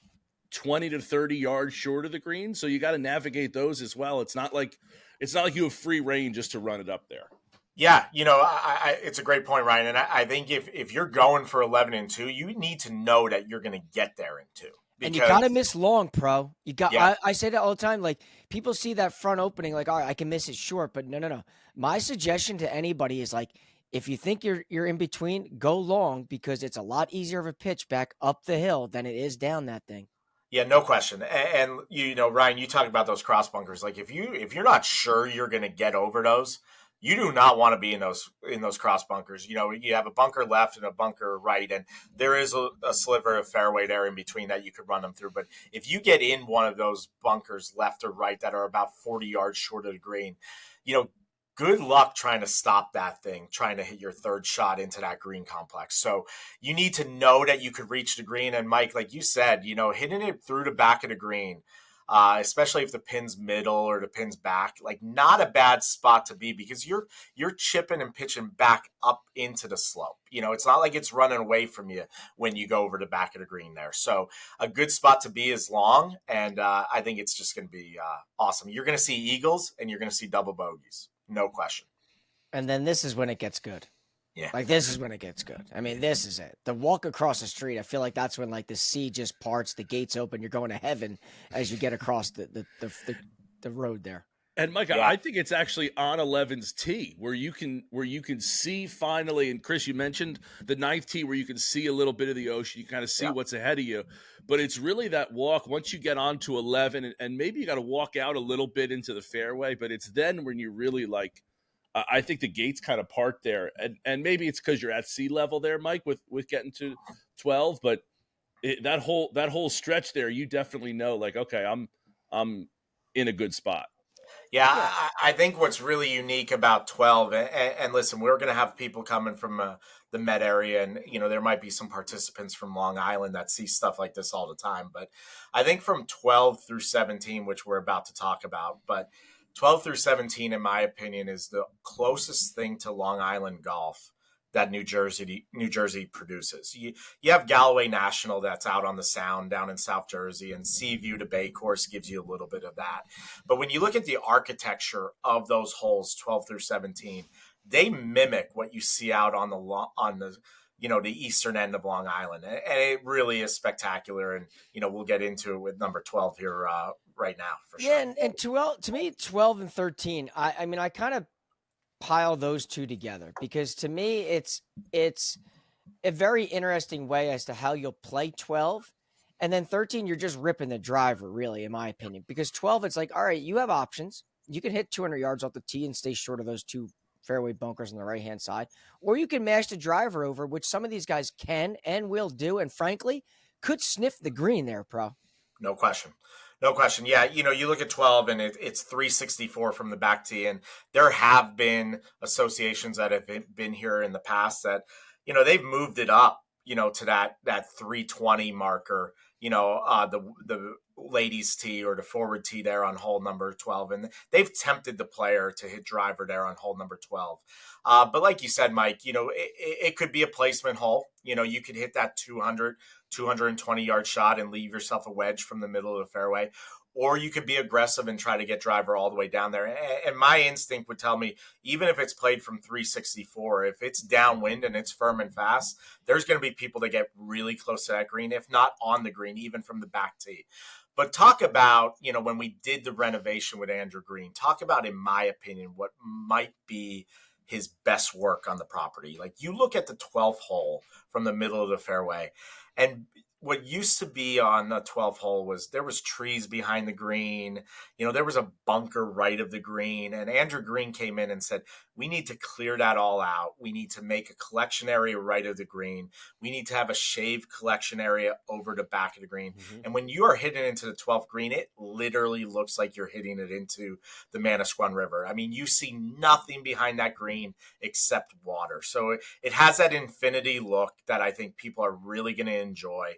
20 to 30 yards short of the green. So you got to navigate those as well. It's not like you have free reign just to run it up there. Yeah, it's a great point, Ryan. And I think if you're going for 11 and 2, you need to know that you're going to get there in 2. And you got to miss long, pro. You got. Yeah. I say that all the time. Like people see that front opening, like, all right, I can miss it short, but no. My suggestion to anybody is like, if you think you're in between, go long because it's a lot easier of a pitch back up the hill than it is down that thing. Yeah, no question. And Ryan, you talk about those cross bunkers. Like if you're not sure you're going to get over those, you do not want to be in those cross bunkers. You have a bunker left and a bunker right, and there is a sliver of fairway there in between that you could run them through. But if you get in one of those bunkers left or right that are about 40 yards short of the green, good luck trying to stop that thing, trying to hit your third shot into that green complex. So you need to know that you could reach the green. And Mike, like you said, hitting it through the back of the green, especially if the pin's middle or the pin's back, like not a bad spot to be because you're chipping and pitching back up into the slope. It's not like it's running away from you when you go over the back of the green there. So a good spot to be is long, and I think it's just going to be awesome. You're going to see eagles and you're going to see double bogeys. No question. And then this is when it gets good. Yeah. Like this is when it gets good. I mean, this is it. The walk across the street, I feel like that's when like the sea just parts, the gates open, you're going to heaven as you get across the road there. And Mike, Yeah. I think it's actually on 11's tee where you can see finally. And Chris, you mentioned the ninth tee where you can see a little bit of the ocean. You kind of see what's ahead of you. But it's really that walk once you get onto 11, and maybe you got to walk out a little bit into the fairway. But it's then when you really like. I think the gates kind of part there, and maybe it's because you're at sea level there, Mike, with getting to 12. But that whole stretch there, you definitely know, like, okay, I'm in a good spot. Yeah, Yeah. I think what's really unique about 12, and listen, we're going to have people coming from the Met area, and there might be some participants from Long Island that see stuff like this all the time. But I think from 12 through 17, which we're about to talk about, but 12 through 17, in my opinion, is the closest thing to Long Island golf that New Jersey produces. You have Galloway National that's out on the Sound down in South Jersey, and Seaview to Bay Course gives you a little bit of that. But when you look at the architecture of those holes, 12 through 17, they mimic what you see out on the eastern end of Long Island, and it really is spectacular. And we'll get into it with number 12 here right now for sure. Yeah, and 12 to me, 12 and 13. I mean, I kind of pile those two together because to me, it's a very interesting way as to how you'll play 12. And then 13, you're just ripping the driver, really, in my opinion. Because 12, it's like, all right, you have options. You can hit 200 yards off the tee and stay short of those two fairway bunkers on the right-hand side. Or you can mash the driver over, which some of these guys can and will do. And frankly, could sniff the green there, Pro. No question. No question. Yeah, you look at 12 and it's 364 from the back tee. And there have been associations that have been here in the past that, they've moved it up, to that 320 marker, the ladies tee or the forward tee there on hole number 12. And they've tempted the player to hit driver there on hole number 12. But like you said, Mike, it could be a placement hole. You could hit that 220 yard shot and leave yourself a wedge from the middle of the fairway. Or you could be aggressive and try to get driver all the way down there. And my instinct would tell me, even if it's played from 364, if it's downwind and it's firm and fast, there's going to be people that get really close to that green, if not on the green, even from the back tee. But talk about, when we did the renovation with Andrew Green, talk about, in my opinion, what might be his best work on the property. Like, you look at the 12th hole from the middle of the fairway, and what used to be on the 12th hole there was trees behind the green. There was a bunker right of the green. And Andrew Green came in and said, we need to clear that all out. We need to make a collection area right of the green. We need to have a shave collection area over the back of the green. Mm-hmm. And when you are hitting into the 12th green, it literally looks like you're hitting it into the Manasquan River. I mean, you see nothing behind that green except water. So it has that infinity look that I think people are really going to enjoy.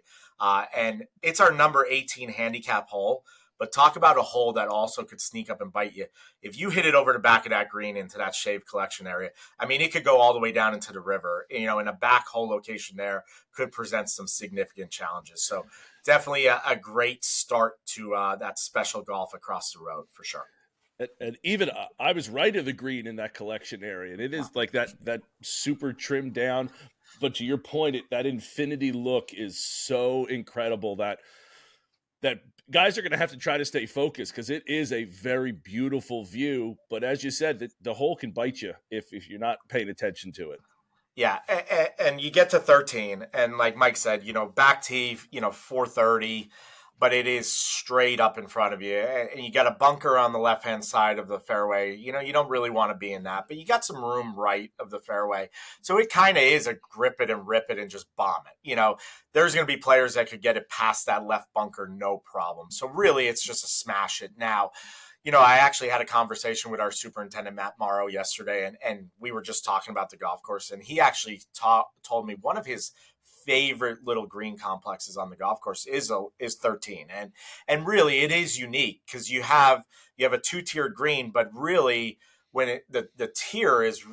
And it's our number 18 handicap hole. But talk about a hole that also could sneak up and bite you. If you hit it over the back of that green into that shave collection area, I mean, it could go all the way down into the river. And a back hole location there could present some significant challenges. So definitely a great start to that special golf across the road for sure. And even I was right of the green in that collection area, and it is like that super trimmed down. But to your point, that infinity look is so incredible that guys are going to have to try to stay focused because it is a very beautiful view. But as you said, the hole can bite you if you're not paying attention to it. Yeah, and you get to 13, and like Mike said, back tee, 430, but it is straight up in front of you, and you got a bunker on the left-hand side of the fairway. You don't really want to be in that, but you got some room right of the fairway, so it kind of is a grip it and rip it and just bomb it. There's going to be players that could get it past that left bunker, no problem. So really, it's just a smash it. Now, I actually had a conversation with our superintendent, Matt Morrow, yesterday, and we were just talking about the golf course, and he actually told me one of his favorite little green complexes on the golf course is 13. And really it is unique because you have a two-tiered green, but really when the tier is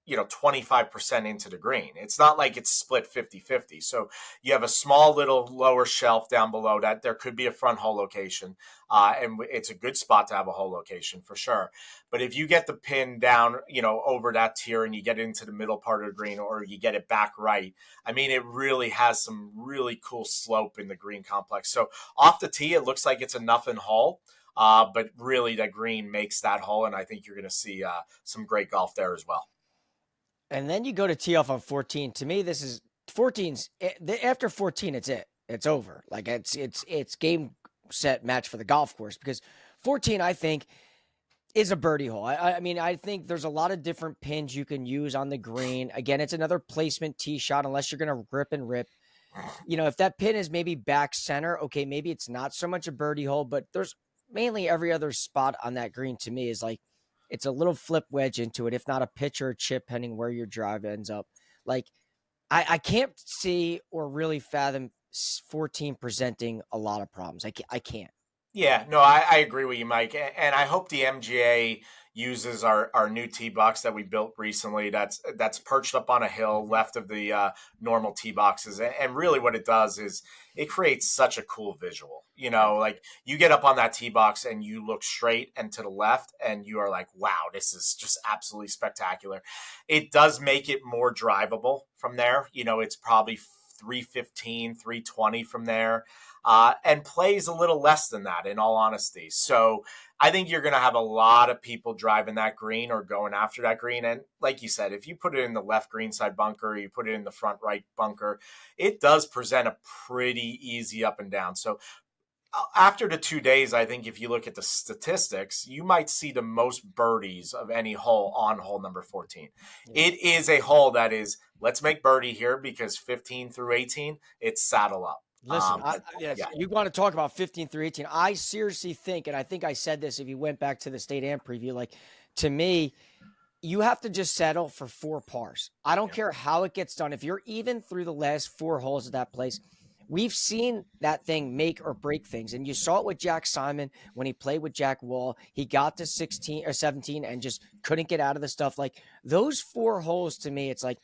25% into the green. It's not like it's split 50-50. So you have a small little lower shelf down below that. There could be a front hole location. And it's a good spot to have a hole location for sure. But if you get the pin down, over that tier and you get into the middle part of the green or you get it back right, I mean, it really has some really cool slope in the green complex. So off the tee, it looks like it's a nothing hole. But really, that green makes that hole, and I think you're going to see some great golf there as well. And then you go to tee off on 14. To me, this is 14's after 14. It's over. Like it's game, set, match for the golf course, because 14, I think, is a birdie hole. I mean, I think there's a lot of different pins you can use on the green. Again, it's another placement tee shot, unless you're going to rip and rip. If that pin is maybe back center, okay, maybe it's not so much a birdie hole, but there's mainly every other spot on that green to me is like, it's a little flip wedge into it, if not a pitch or a chip, depending where your drive ends up. Like, I can't see or really fathom 14 presenting a lot of problems. I can't. Yeah, no, I agree with you, Mike. And I hope the MGA uses our new tee box that we built recently. That's perched up on a hill left of the normal tee boxes. And really what it does is it creates such a cool visual. Like you get up on that tee box and you look straight and to the left and you are like, wow, this is just absolutely spectacular. It does make it more drivable from there. It's probably 315, 320 from there. And plays a little less than that, in all honesty. So I think you're going to have a lot of people driving that green or going after that green. And like you said, if you put it in the left green side bunker, or you put it in the front right bunker, it does present a pretty easy up and down. So after the 2 days, I think if you look at the statistics, you might see the most birdies of any hole on hole number 14. Yeah. It is a hole that is, let's make birdie here, because 15 through 18, it's saddle up. Listen, you want to talk about 15 through 18. I seriously think, and I think I said this if you went back to the state am preview, like, to me, you have to just settle for 4 pars. I don't care how it gets done. If you're even through the last 4 holes of that place, we've seen that thing make or break things. And you saw it with Jack Simon when he played with Jack Wall. He got to 16 or 17 and just couldn't get out of the stuff. Like, those 4 holes, to me, it's like,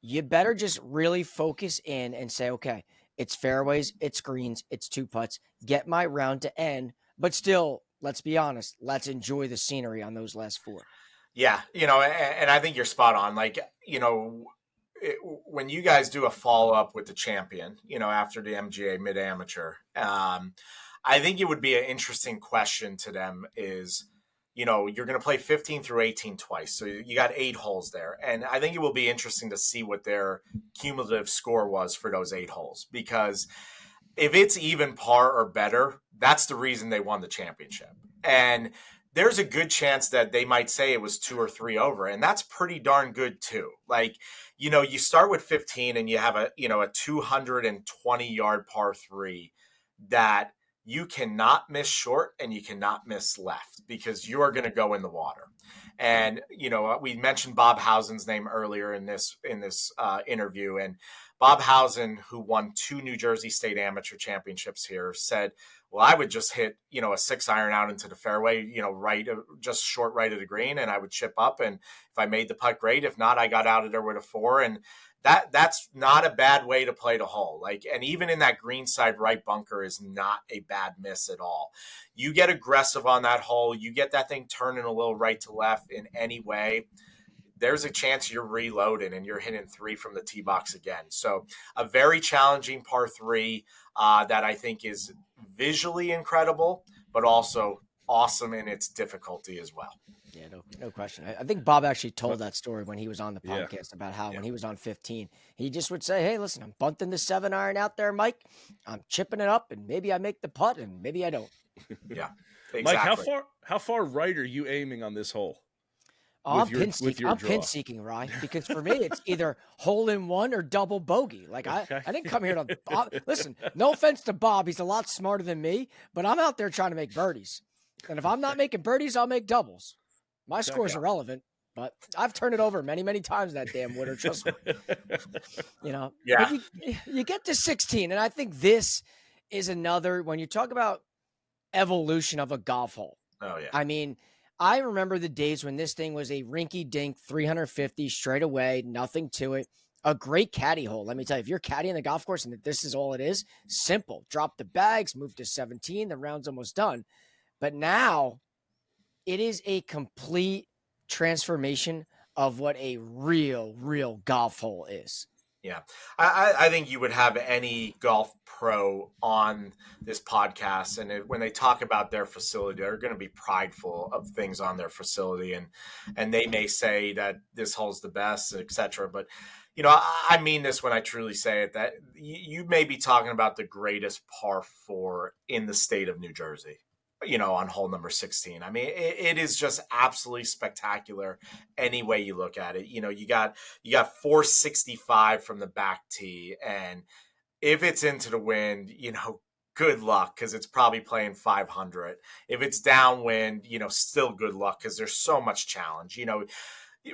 you better just really focus in and say, okay, it's fairways, it's greens, it's 2 putts, get my round to end. But still, let's be honest, let's enjoy the scenery on those last 4. Yeah, and I think you're spot on. Like, when you guys do a follow-up with the champion, after the MGA mid-amateur, I think it would be an interesting question to them is, you're going to play 15 through 18 twice. So you got 8 holes there. And I think it will be interesting to see what their cumulative score was for those 8 holes. Because if it's even par or better, that's the reason they won the championship. And there's a good chance that they might say it was 2 or 3 over. And that's pretty darn good too. Like, you start with 15 and you have a 220-yard par 3 that you cannot miss short and you cannot miss left, because you are going to go in the water. And, we mentioned Bob Housen's name earlier in this interview, and Bob Housen, who won 2 New Jersey State Amateur Championships here, said, well, I would just hit, a 6-iron out into the fairway, right, just short right of the green, and I would chip up. And if I made the putt, great. If not, I got out of there with a 4. And that's not a bad way to play the hole. Like, and even in that green side right bunker is not a bad miss at all. You get aggressive on that hole, you get that thing turning a little right to left in any way, there's a chance you're reloading and you're hitting 3 from the tee box again. So a very challenging par 3 that I think is visually incredible, but also awesome in its difficulty as well. Yeah, no question. I think Bob actually told that story when he was on the podcast about how when he was on 15, he just would say, hey, listen, I'm bunting the 7-iron out there, Mike. I'm chipping it up, and maybe I make the putt, and maybe I don't. Yeah, exactly. Mike, how far right are you aiming on this hole? I'm pin seeking, Ryan, because for me, it's either hole in one or double bogey. Like, I didn't come here to listen, no offense to Bob. He's a lot smarter than me, but I'm out there trying to make birdies. And if I'm not making birdies, I'll make doubles. My score's irrelevant, but I've turned it over many, many times that damn winner. Trust me. Yeah. But you get to 16, and I think this is another, when you talk about evolution of a golf hole. Oh, yeah. I mean, I remember the days when this thing was a rinky-dink 350 straight away, nothing to it. A great caddy hole. Let me tell you, if you're caddying the golf course and this is all it is, simple. Drop the bags, move to 17, the round's almost done. But now it is a complete transformation of what a real golf hole is. Yeah. I think you would have any golf pro on this podcast, and when they talk about their facility, they're going to be prideful of things on their facility, and they may say that this hole's the best, etc. But I mean this when I truly say it, that you may be talking about the greatest par four in the state of New Jersey. On hole number 16. I mean, it is just absolutely spectacular any way you look at it. You got 465 from the back tee, and if it's into the wind, good luck, because it's probably playing 500. If it's downwind, still good luck, because there's so much challenge.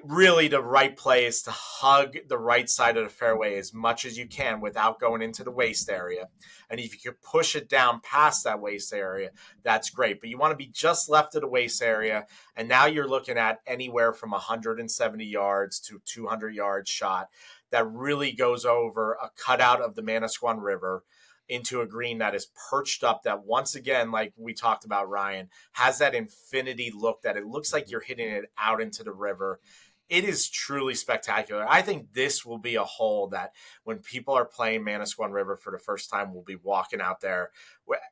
Really the right play is to hug the right side of the fairway as much as you can without going into the waist area. And if you could push it down past that waist area, that's great. But you want to be just left of the waist area. And now you're looking at anywhere from 170 yards to 200 yards shot that really goes over a cutout of the Manasquan River into a green that is perched up, that once again, like we talked about, Ryan, has that infinity look, that it looks like you're hitting it out into the river. It is truly spectacular. I think this will be a hole that when people are playing Manasquan River for the first time, will be walking out there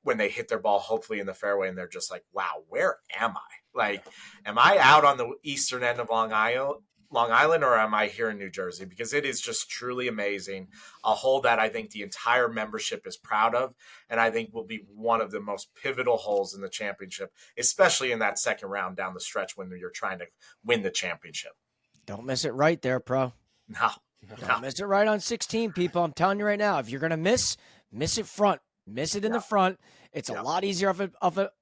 when they hit their ball, hopefully in the fairway, and they're just like, wow, where am I? Like, am I out on the eastern end of Long Island, or am I here in New Jersey? Because it is just truly amazing. A hole that I think the entire membership is proud of, and I think will be one of the most pivotal holes in the championship, especially in that second round down the stretch when you're trying to win the championship. Don't miss it right there, pro. No. Don't miss it right on 16, people. I'm telling you right now, if you're going to miss it front. Miss it in the front. It's a lot easier of an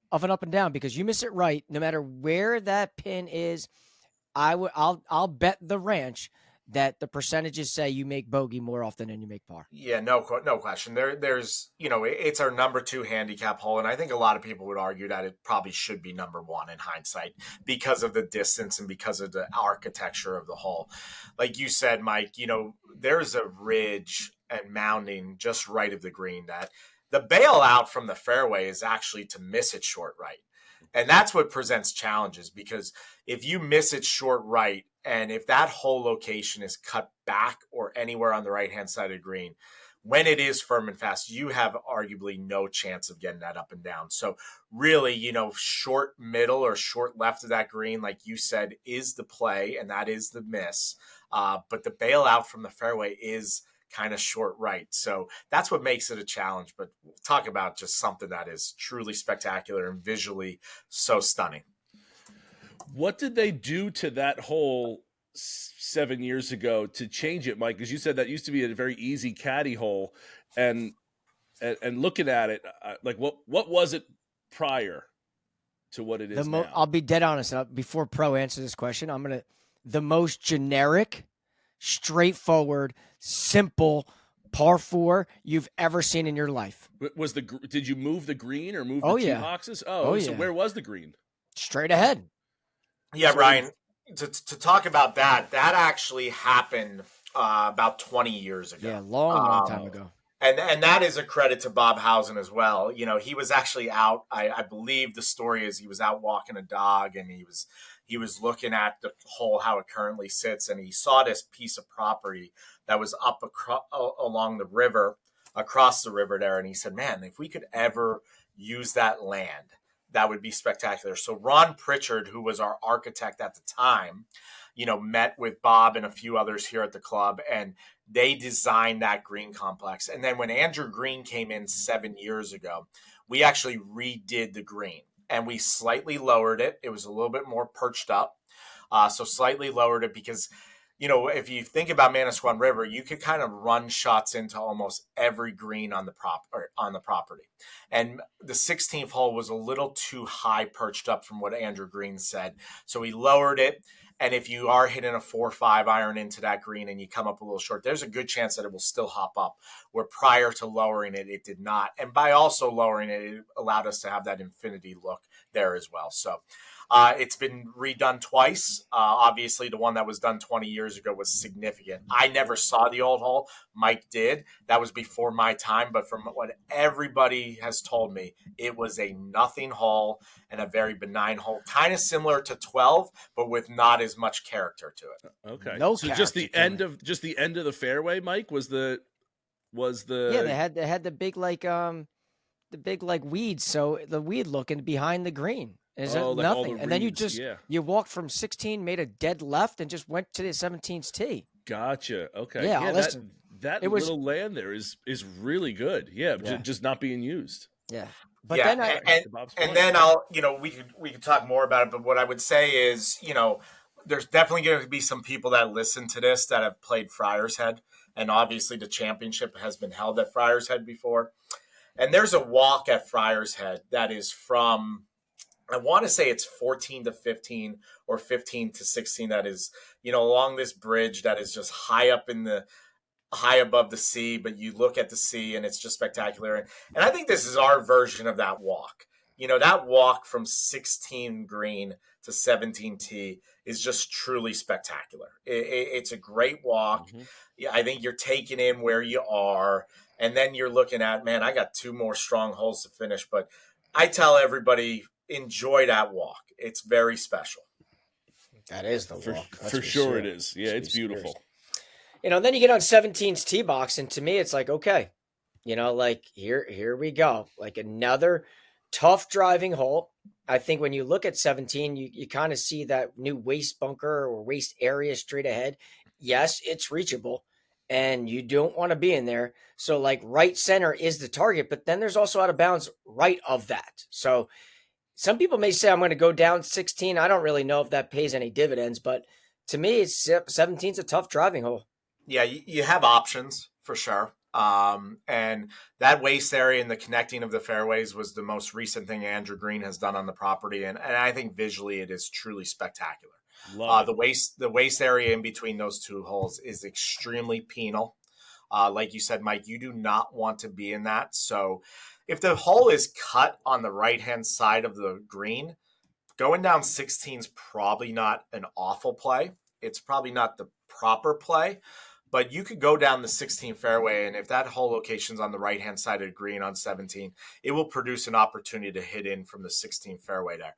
up and down, because you miss it right, no matter where that pin is. I'll bet the ranch that the percentages say you make bogey more often than you make par. Yeah, no question. There's, it's our number 2 handicap hole, and I think a lot of people would argue that it probably should be number 1 in hindsight because of the distance and because of the architecture of the hole. Like you said, Mike, there's a ridge and mounding just right of the green that the bailout from the fairway is actually to miss it short right. And that's what presents challenges, because if you miss it short right, and if that whole location is cut back or anywhere on the right-hand side of the green, when it is firm and fast, you have arguably no chance of getting that up and down. So really, short middle or short left of that green, like you said, is the play, and that is the miss. But the bailout from the fairway is kind of short right. So that's what makes it a challenge. But we'll talk about just something that is truly spectacular and visually so stunning. What did they do to that hole 7 years ago to change it, Mike? Because you said that used to be a very easy caddy hole, and looking at it, like what was it prior to what it is now? I'll be dead honest. Before Pro answers this question, the most generic, straightforward, simple par 4 you've ever seen in your life. Did you move the green or move the tee boxes? So where was the green? Straight ahead. Yeah, Ryan, to talk about that actually happened about 20 years ago. Yeah, long time ago. And that is a credit to Bob Housen as well. He was actually out. I believe the story is he was out walking a dog, and he was looking at the hole, how it currently sits, and he saw this piece of property that was up along the river, across the river there, and he said, man, if we could ever use that land, that would be spectacular. So Ron Pritchard, who was our architect at the time, met with Bob and a few others here at the club, and they designed that green complex. And then when Andrew Green came in 7 years ago, we actually redid the green, and we slightly lowered it. It was a little bit more perched up. So slightly lowered it because, if you think about Manasquan River, you could kind of run shots into almost every green on the property. And the 16th hole was a little too high perched up from what Andrew Green said. So he lowered it. And if you are hitting a 4-5 iron into that green and you come up a little short, there's a good chance that it will still hop up, where prior to lowering it, it did not. And by also lowering it, it allowed us to have that infinity look there as well. So it's been redone twice. Obviously, the one that was done 20 years ago was significant. I never saw the old hole. Mike did. That was before my time. But from what everybody has told me, it was a nothing hole and a very benign hole, kind of similar to 12, but with not as much character to it. Okay. No so character just the end of the fairway, Mike, was the was Yeah, the they had the big like weeds, so the weed looking behind the green. Is oh, like all the nothing, and then reeds. Yeah. you walked from 16, made a dead left, and just went to the 17th tee. Gotcha. Okay. Yeah, Yeah, listen, that it was little land there is really good. Yeah, yeah, just not being used. yeah. But Yeah, then I and To Bob's and point. then I'll, we could talk more about it, but what I would say is, there's definitely going to be some people that listen to this that have played Friars Head, and obviously the championship has been held at Friars Head before. And there's a walk at Friars Head that is from, I want to say it's 14 to 15 or 15 to 16, that is, along this bridge that is just high above the sea, but you look at the sea and it's just spectacular. And I think this is our version of that walk. That walk from 16 green to 17 tee is just truly spectacular. It's a great walk. Hmm. Yeah, I think you're taking in where you are, and then you're looking at, man, I got 2 more strong holes to finish. But I tell everybody, enjoy that walk. It's very special. that is the For walk. Let's for be sure it serious. is. Yeah, Let's be it's serious. beautiful. Then you get on 17's tee box, and to me, it's like, okay, like here we go, like another tough driving hole. I think when you look at 17, you kind of see that new waste bunker or waste area straight ahead. Yes, it's reachable, and you don't want to be in there. So, like, right center is the target, but then there's also out of bounds right of that. So, some people may say I'm going to go down 16. I don't really know if that pays any dividends, but to me, 17 is a tough driving hole. Yeah, you have options for sure. And that waste area and the connecting of the fairways was the most recent thing Andrew Green has done on the property, and I think visually it is truly spectacular. Love it. The waste area in between those 2 holes is extremely penal. Like you said, Mike, you do not want to be in that. So if the hole is cut on the right hand side of the green, going down 16 is probably not an awful play. It's probably not the proper play, but you could go down the 16 fairway, and if that hole location's on the right hand side of the green on 17, it will produce an opportunity to hit in from the 16 fairway there.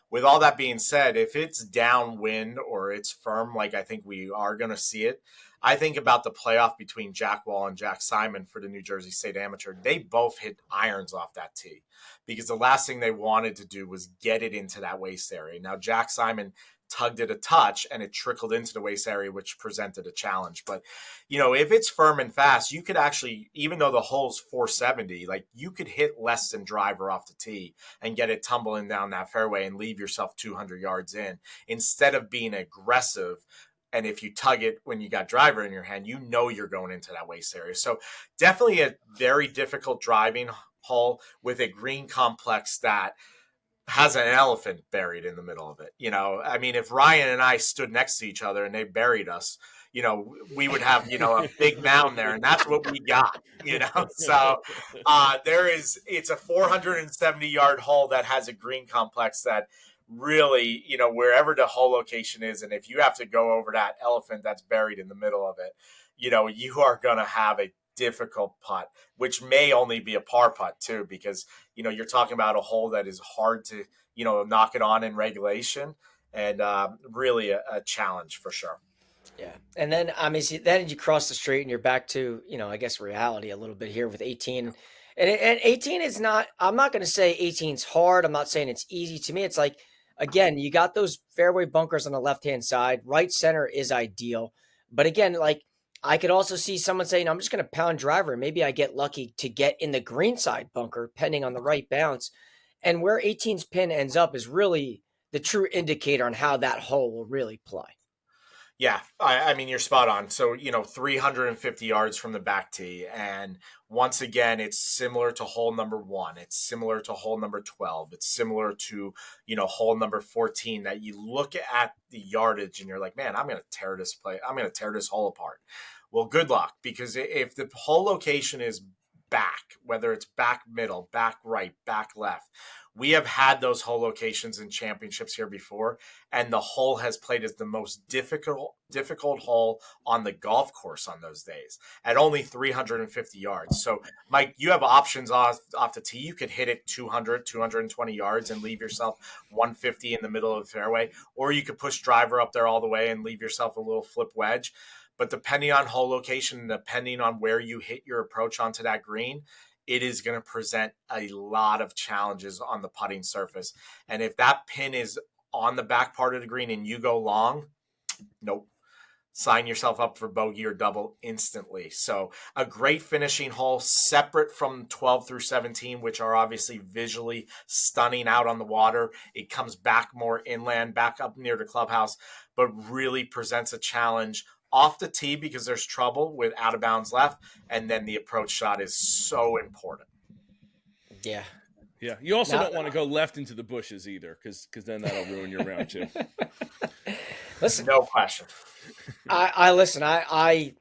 With all that being said, if it's downwind or it's firm, like I think we are going to see it, I think about the playoff between Jack Wall and Jack Simon for the New Jersey State Amateur. They both hit irons off that tee because the last thing they wanted to do was get it into that waist area. Now, Jack Simon tugged it a touch and it trickled into the waist area, which presented a challenge. But, if it's firm and fast, you could actually, even though the hole's 470, like you could hit less than driver off the tee and get it tumbling down that fairway and leave yourself 200 yards in instead of being aggressive. And if you tug it when you got driver in your hand, you're going into that waist area. So definitely a very difficult driving hole with a green complex that has an elephant buried in the middle of it. I mean, if Ryan and I stood next to each other and they buried us, we would have, a big mound there, and that's what we got. So it's a 470-yard hole that has a green complex that really, wherever the hole location is, and if you have to go over that elephant that's buried in the middle of it, you are going to have a difficult putt, which may only be a par putt too, because you're talking about a hole that is hard to knock it on in regulation, and really a challenge for sure. Yeah. And then I mean, see, then you cross the street and you're back to, I guess reality a little bit here with 18. And 18 is not, I'm not going to say 18 is hard. I'm not saying it's easy. To me, it's like, again, you got those fairway bunkers on the left-hand side. Right center is ideal. But again, like, I could also see someone saying, I'm just going to pound driver. Maybe I get lucky to get in the green side bunker, pending on the right bounce. And where 18's pin ends up is really the true indicator on how that hole will really play. Yeah, I mean, you're spot on. So, 350 yards from the back tee. And once again, it's similar to hole number 1. It's similar to hole number 12. It's similar to, hole number 14, that you look at the yardage and you're like, man, I'm going to tear this hole apart. Well, good luck, because if the hole location is back, whether it's back middle, back right, back left, we have had those hole locations in championships here before, and the hole has played as the most difficult hole on the golf course on those days at only 350 yards. So, Mike, you have options off the tee. You could hit it 200, 220 yards and leave yourself 150 in the middle of the fairway, or you could push driver up there all the way and leave yourself a little flip wedge. but depending on hole location, depending on where you hit your approach onto that green, it is going to present a lot of challenges on the putting surface. And if that pin is on the back part of the green and you go long, nope. Sign yourself up for bogey or double instantly. So a great finishing hole separate from 12 through 17, which are obviously visually stunning out on the water. It comes back more inland, back up near the clubhouse, but really presents a challenge off the tee because there's trouble with out of bounds left. And then the approach shot is so important. Yeah. Yeah. You also don't want to go left into the bushes either, because then that'll ruin your round too. Listen, no question. I listen. I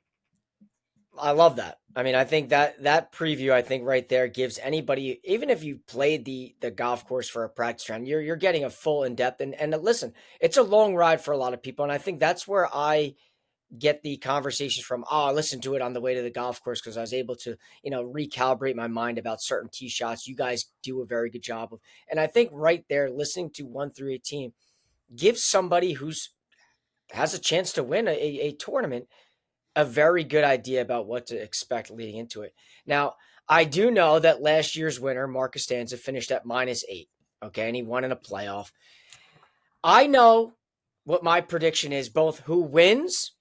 love that. I mean, I think that preview, I think right there gives anybody, even if you played the golf course for a practice round, you're getting a full in depth. And listen, it's a long ride for a lot of people, and I think that's where I get the conversations from. Oh, I listened to it on the way to the golf course because I was able to, recalibrate my mind about certain tee shots. You guys do a very good job of, and I think right there, listening to 1 through 18 gives somebody who's has a chance to win a tournament a very good idea about what to expect leading into it. Now, I do know that last year's winner, Mark Costanza, finished at -8. Okay, and he won in a playoff. I know what my prediction is, both who wins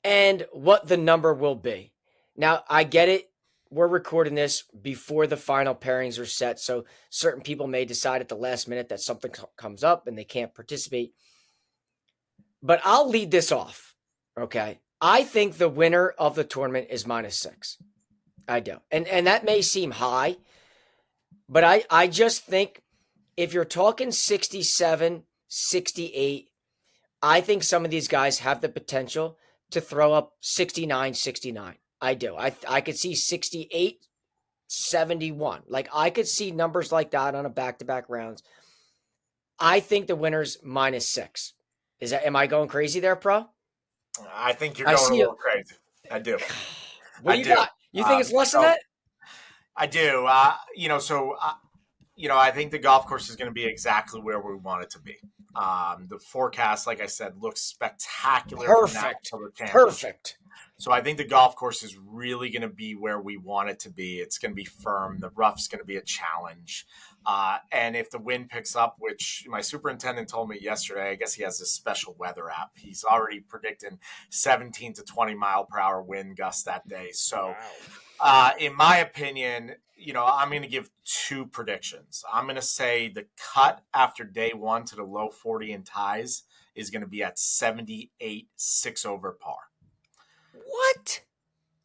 and what the number will be. Now, I get it. We're recording this before the final pairings are set, so certain people may decide at the last minute that something comes up and they can't participate. But I'll lead this off, okay? I think the winner of the tournament is -6. I do. And that may seem high, but I just think if you're talking 67, 68, I think some of these guys have the potential to throw up 69, 69. I do. I could see 68, 71. Like, I could see numbers like that on a back-to-back rounds. I think the winner's -6. Am I going crazy there, Pro? I think you're going a little crazy. I do. What do you got? You think it's less than that? I do. I think the golf course is going to be exactly where we want it to be. The forecast, like I said, looks spectacular. Perfect. So I think the golf course is really going to be where we want it to be. It's going to be firm. The rough's going to be a challenge. And if the wind picks up, which my superintendent told me yesterday, I guess he has this special weather app. He's already predicting 17 to 20 mile per hour wind gusts that day. So in my opinion, I'm going to give 2 predictions. I'm going to say the cut after day 1 to the low 40 in ties is going to be at 78, 6 over par. What?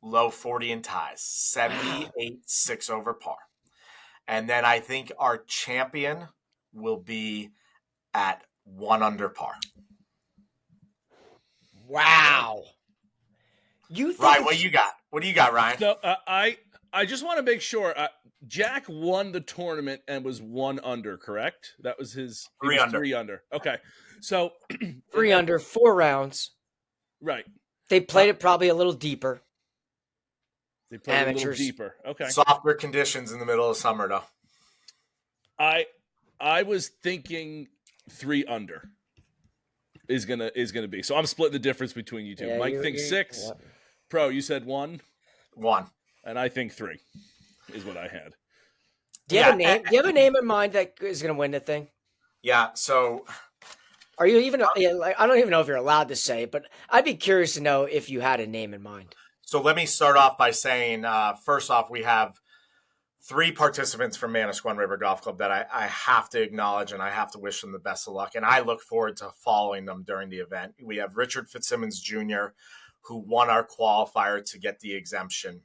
Low 40 in ties, 78, 6 over par. And then I think our champion will be at 1 under par. Wow. You think Ryan, what do you got? What do you got, Ryan? So I just want to make sure Jack won the tournament and was 1 under, correct? That was his 3 under. 3 under. Okay. So 3 under, 4 rounds. Right. They played it probably a little deeper. They played Amateurs. a little deeper. Okay. Softer conditions in the middle of summer, though. I was thinking 3 under is gonna be. So I'm splitting the difference between you two. Yeah, Mike thinks 6. Yeah. Pro, you said 1. 1. And I think 3 is what I had. Do you have a name? Do you have a name in mind that is going to win the thing? Yeah. So, are you even? I don't even know if you're allowed to say it, but I'd be curious to know if you had a name in mind. So let me start off by saying, first off, we have 3 participants from Manasquan River Golf Club that I have to acknowledge, and I have to wish them the best of luck. And I look forward to following them during the event. We have Richard Fitzsimmons Jr., who won our qualifier to get the exemption.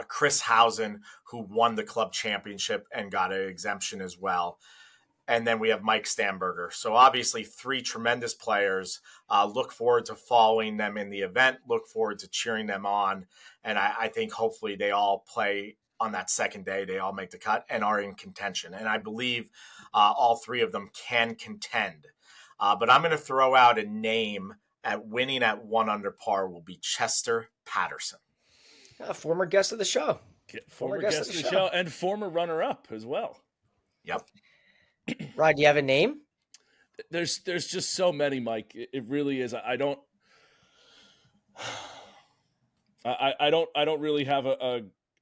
Chris Housen, who won the club championship and got an exemption as well. And then we have Mike Stamberger. So obviously 3 tremendous players. Look forward to following them in the event. Look forward to cheering them on. And I think hopefully they all play on that second day. They all make the cut and are in contention. And I believe all 3 of them can contend. But I'm going to throw out a name at winning at 1 under par will be Chester Patterson. A former guest of the show. Former guest of the show and former runner-up as well. Yep. Rod, do you have a name? There's just so many, Mike. It really is. I don't. I don't really have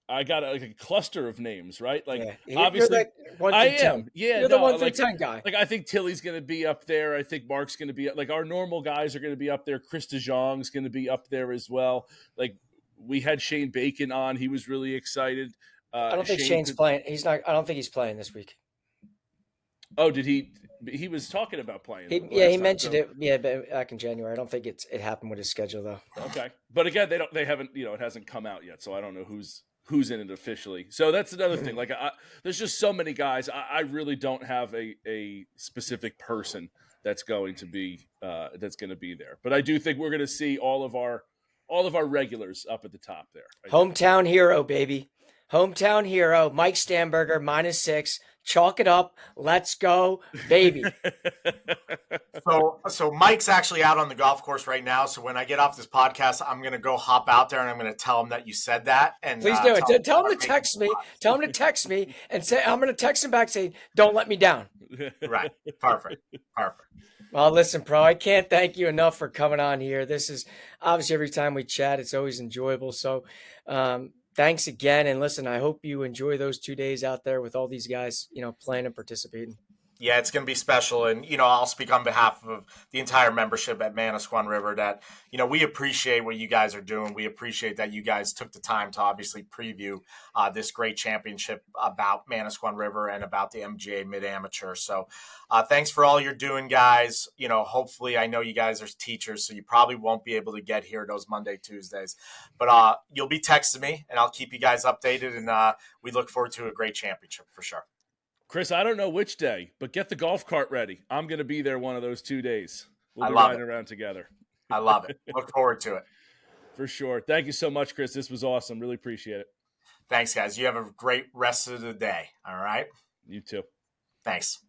I got like a cluster of names, right? Like Yeah, you're obviously that 1 I through 10. am. Yeah, You're the no, 1 through 10 guy. like I think Tilly's going to be up there. I think Mark's going to be like our normal guys are going to be up there. Chris DeJong's going to be up there as well. Like we had Shane Bacon on. He was really excited. I don't think Shane Shane's playing. He's not. I don't think he's playing this week. Oh, did he? He was talking about playing. He mentioned it. Yeah, back in January. I don't think it happened with his schedule though. Okay, but again, they haven't. It hasn't come out yet, so I don't know who's in it officially. So that's another thing. Like, there's just so many guys. I really don't have a specific person that's going to be there. But I do think we're going to see all of our regulars up at the top there. Hometown hero, baby. Hometown hero, Mike Stamberger, -6. Chalk it up. Let's go, baby. So Mike's actually out on the golf course right now. So when I get off this podcast, I'm going to go hop out there and I'm going to tell him that you said that. And please do it. Tell him to text me. Tell him to text me and say, I'm going to text him back saying, don't let me down. Right. Perfect. Well, listen, Pro, I can't thank you enough for coming on here. This is obviously every time we chat, it's always enjoyable. So, thanks again. And listen, I hope you enjoy those 2 days out there with all these guys, playing and participating. Yeah, it's going to be special. And, I'll speak on behalf of the entire membership at Manasquan River that, we appreciate what you guys are doing. We appreciate that you guys took the time to obviously preview this great championship about Manasquan River and about the MGA Mid-Amateur. So thanks for all you're doing, guys. Hopefully I know you guys are teachers, so you probably won't be able to get here those Monday, Tuesdays. But you'll be texting me, and I'll keep you guys updated. And we look forward to a great championship for sure. Chris, I don't know which day, but get the golf cart ready. I'm going to be there one of those 2 days. We'll be riding around together. I love it. Look forward to it. For sure. Thank you so much, Chris. This was awesome. Really appreciate it. Thanks, guys. You have a great rest of the day. All right? You too. Thanks.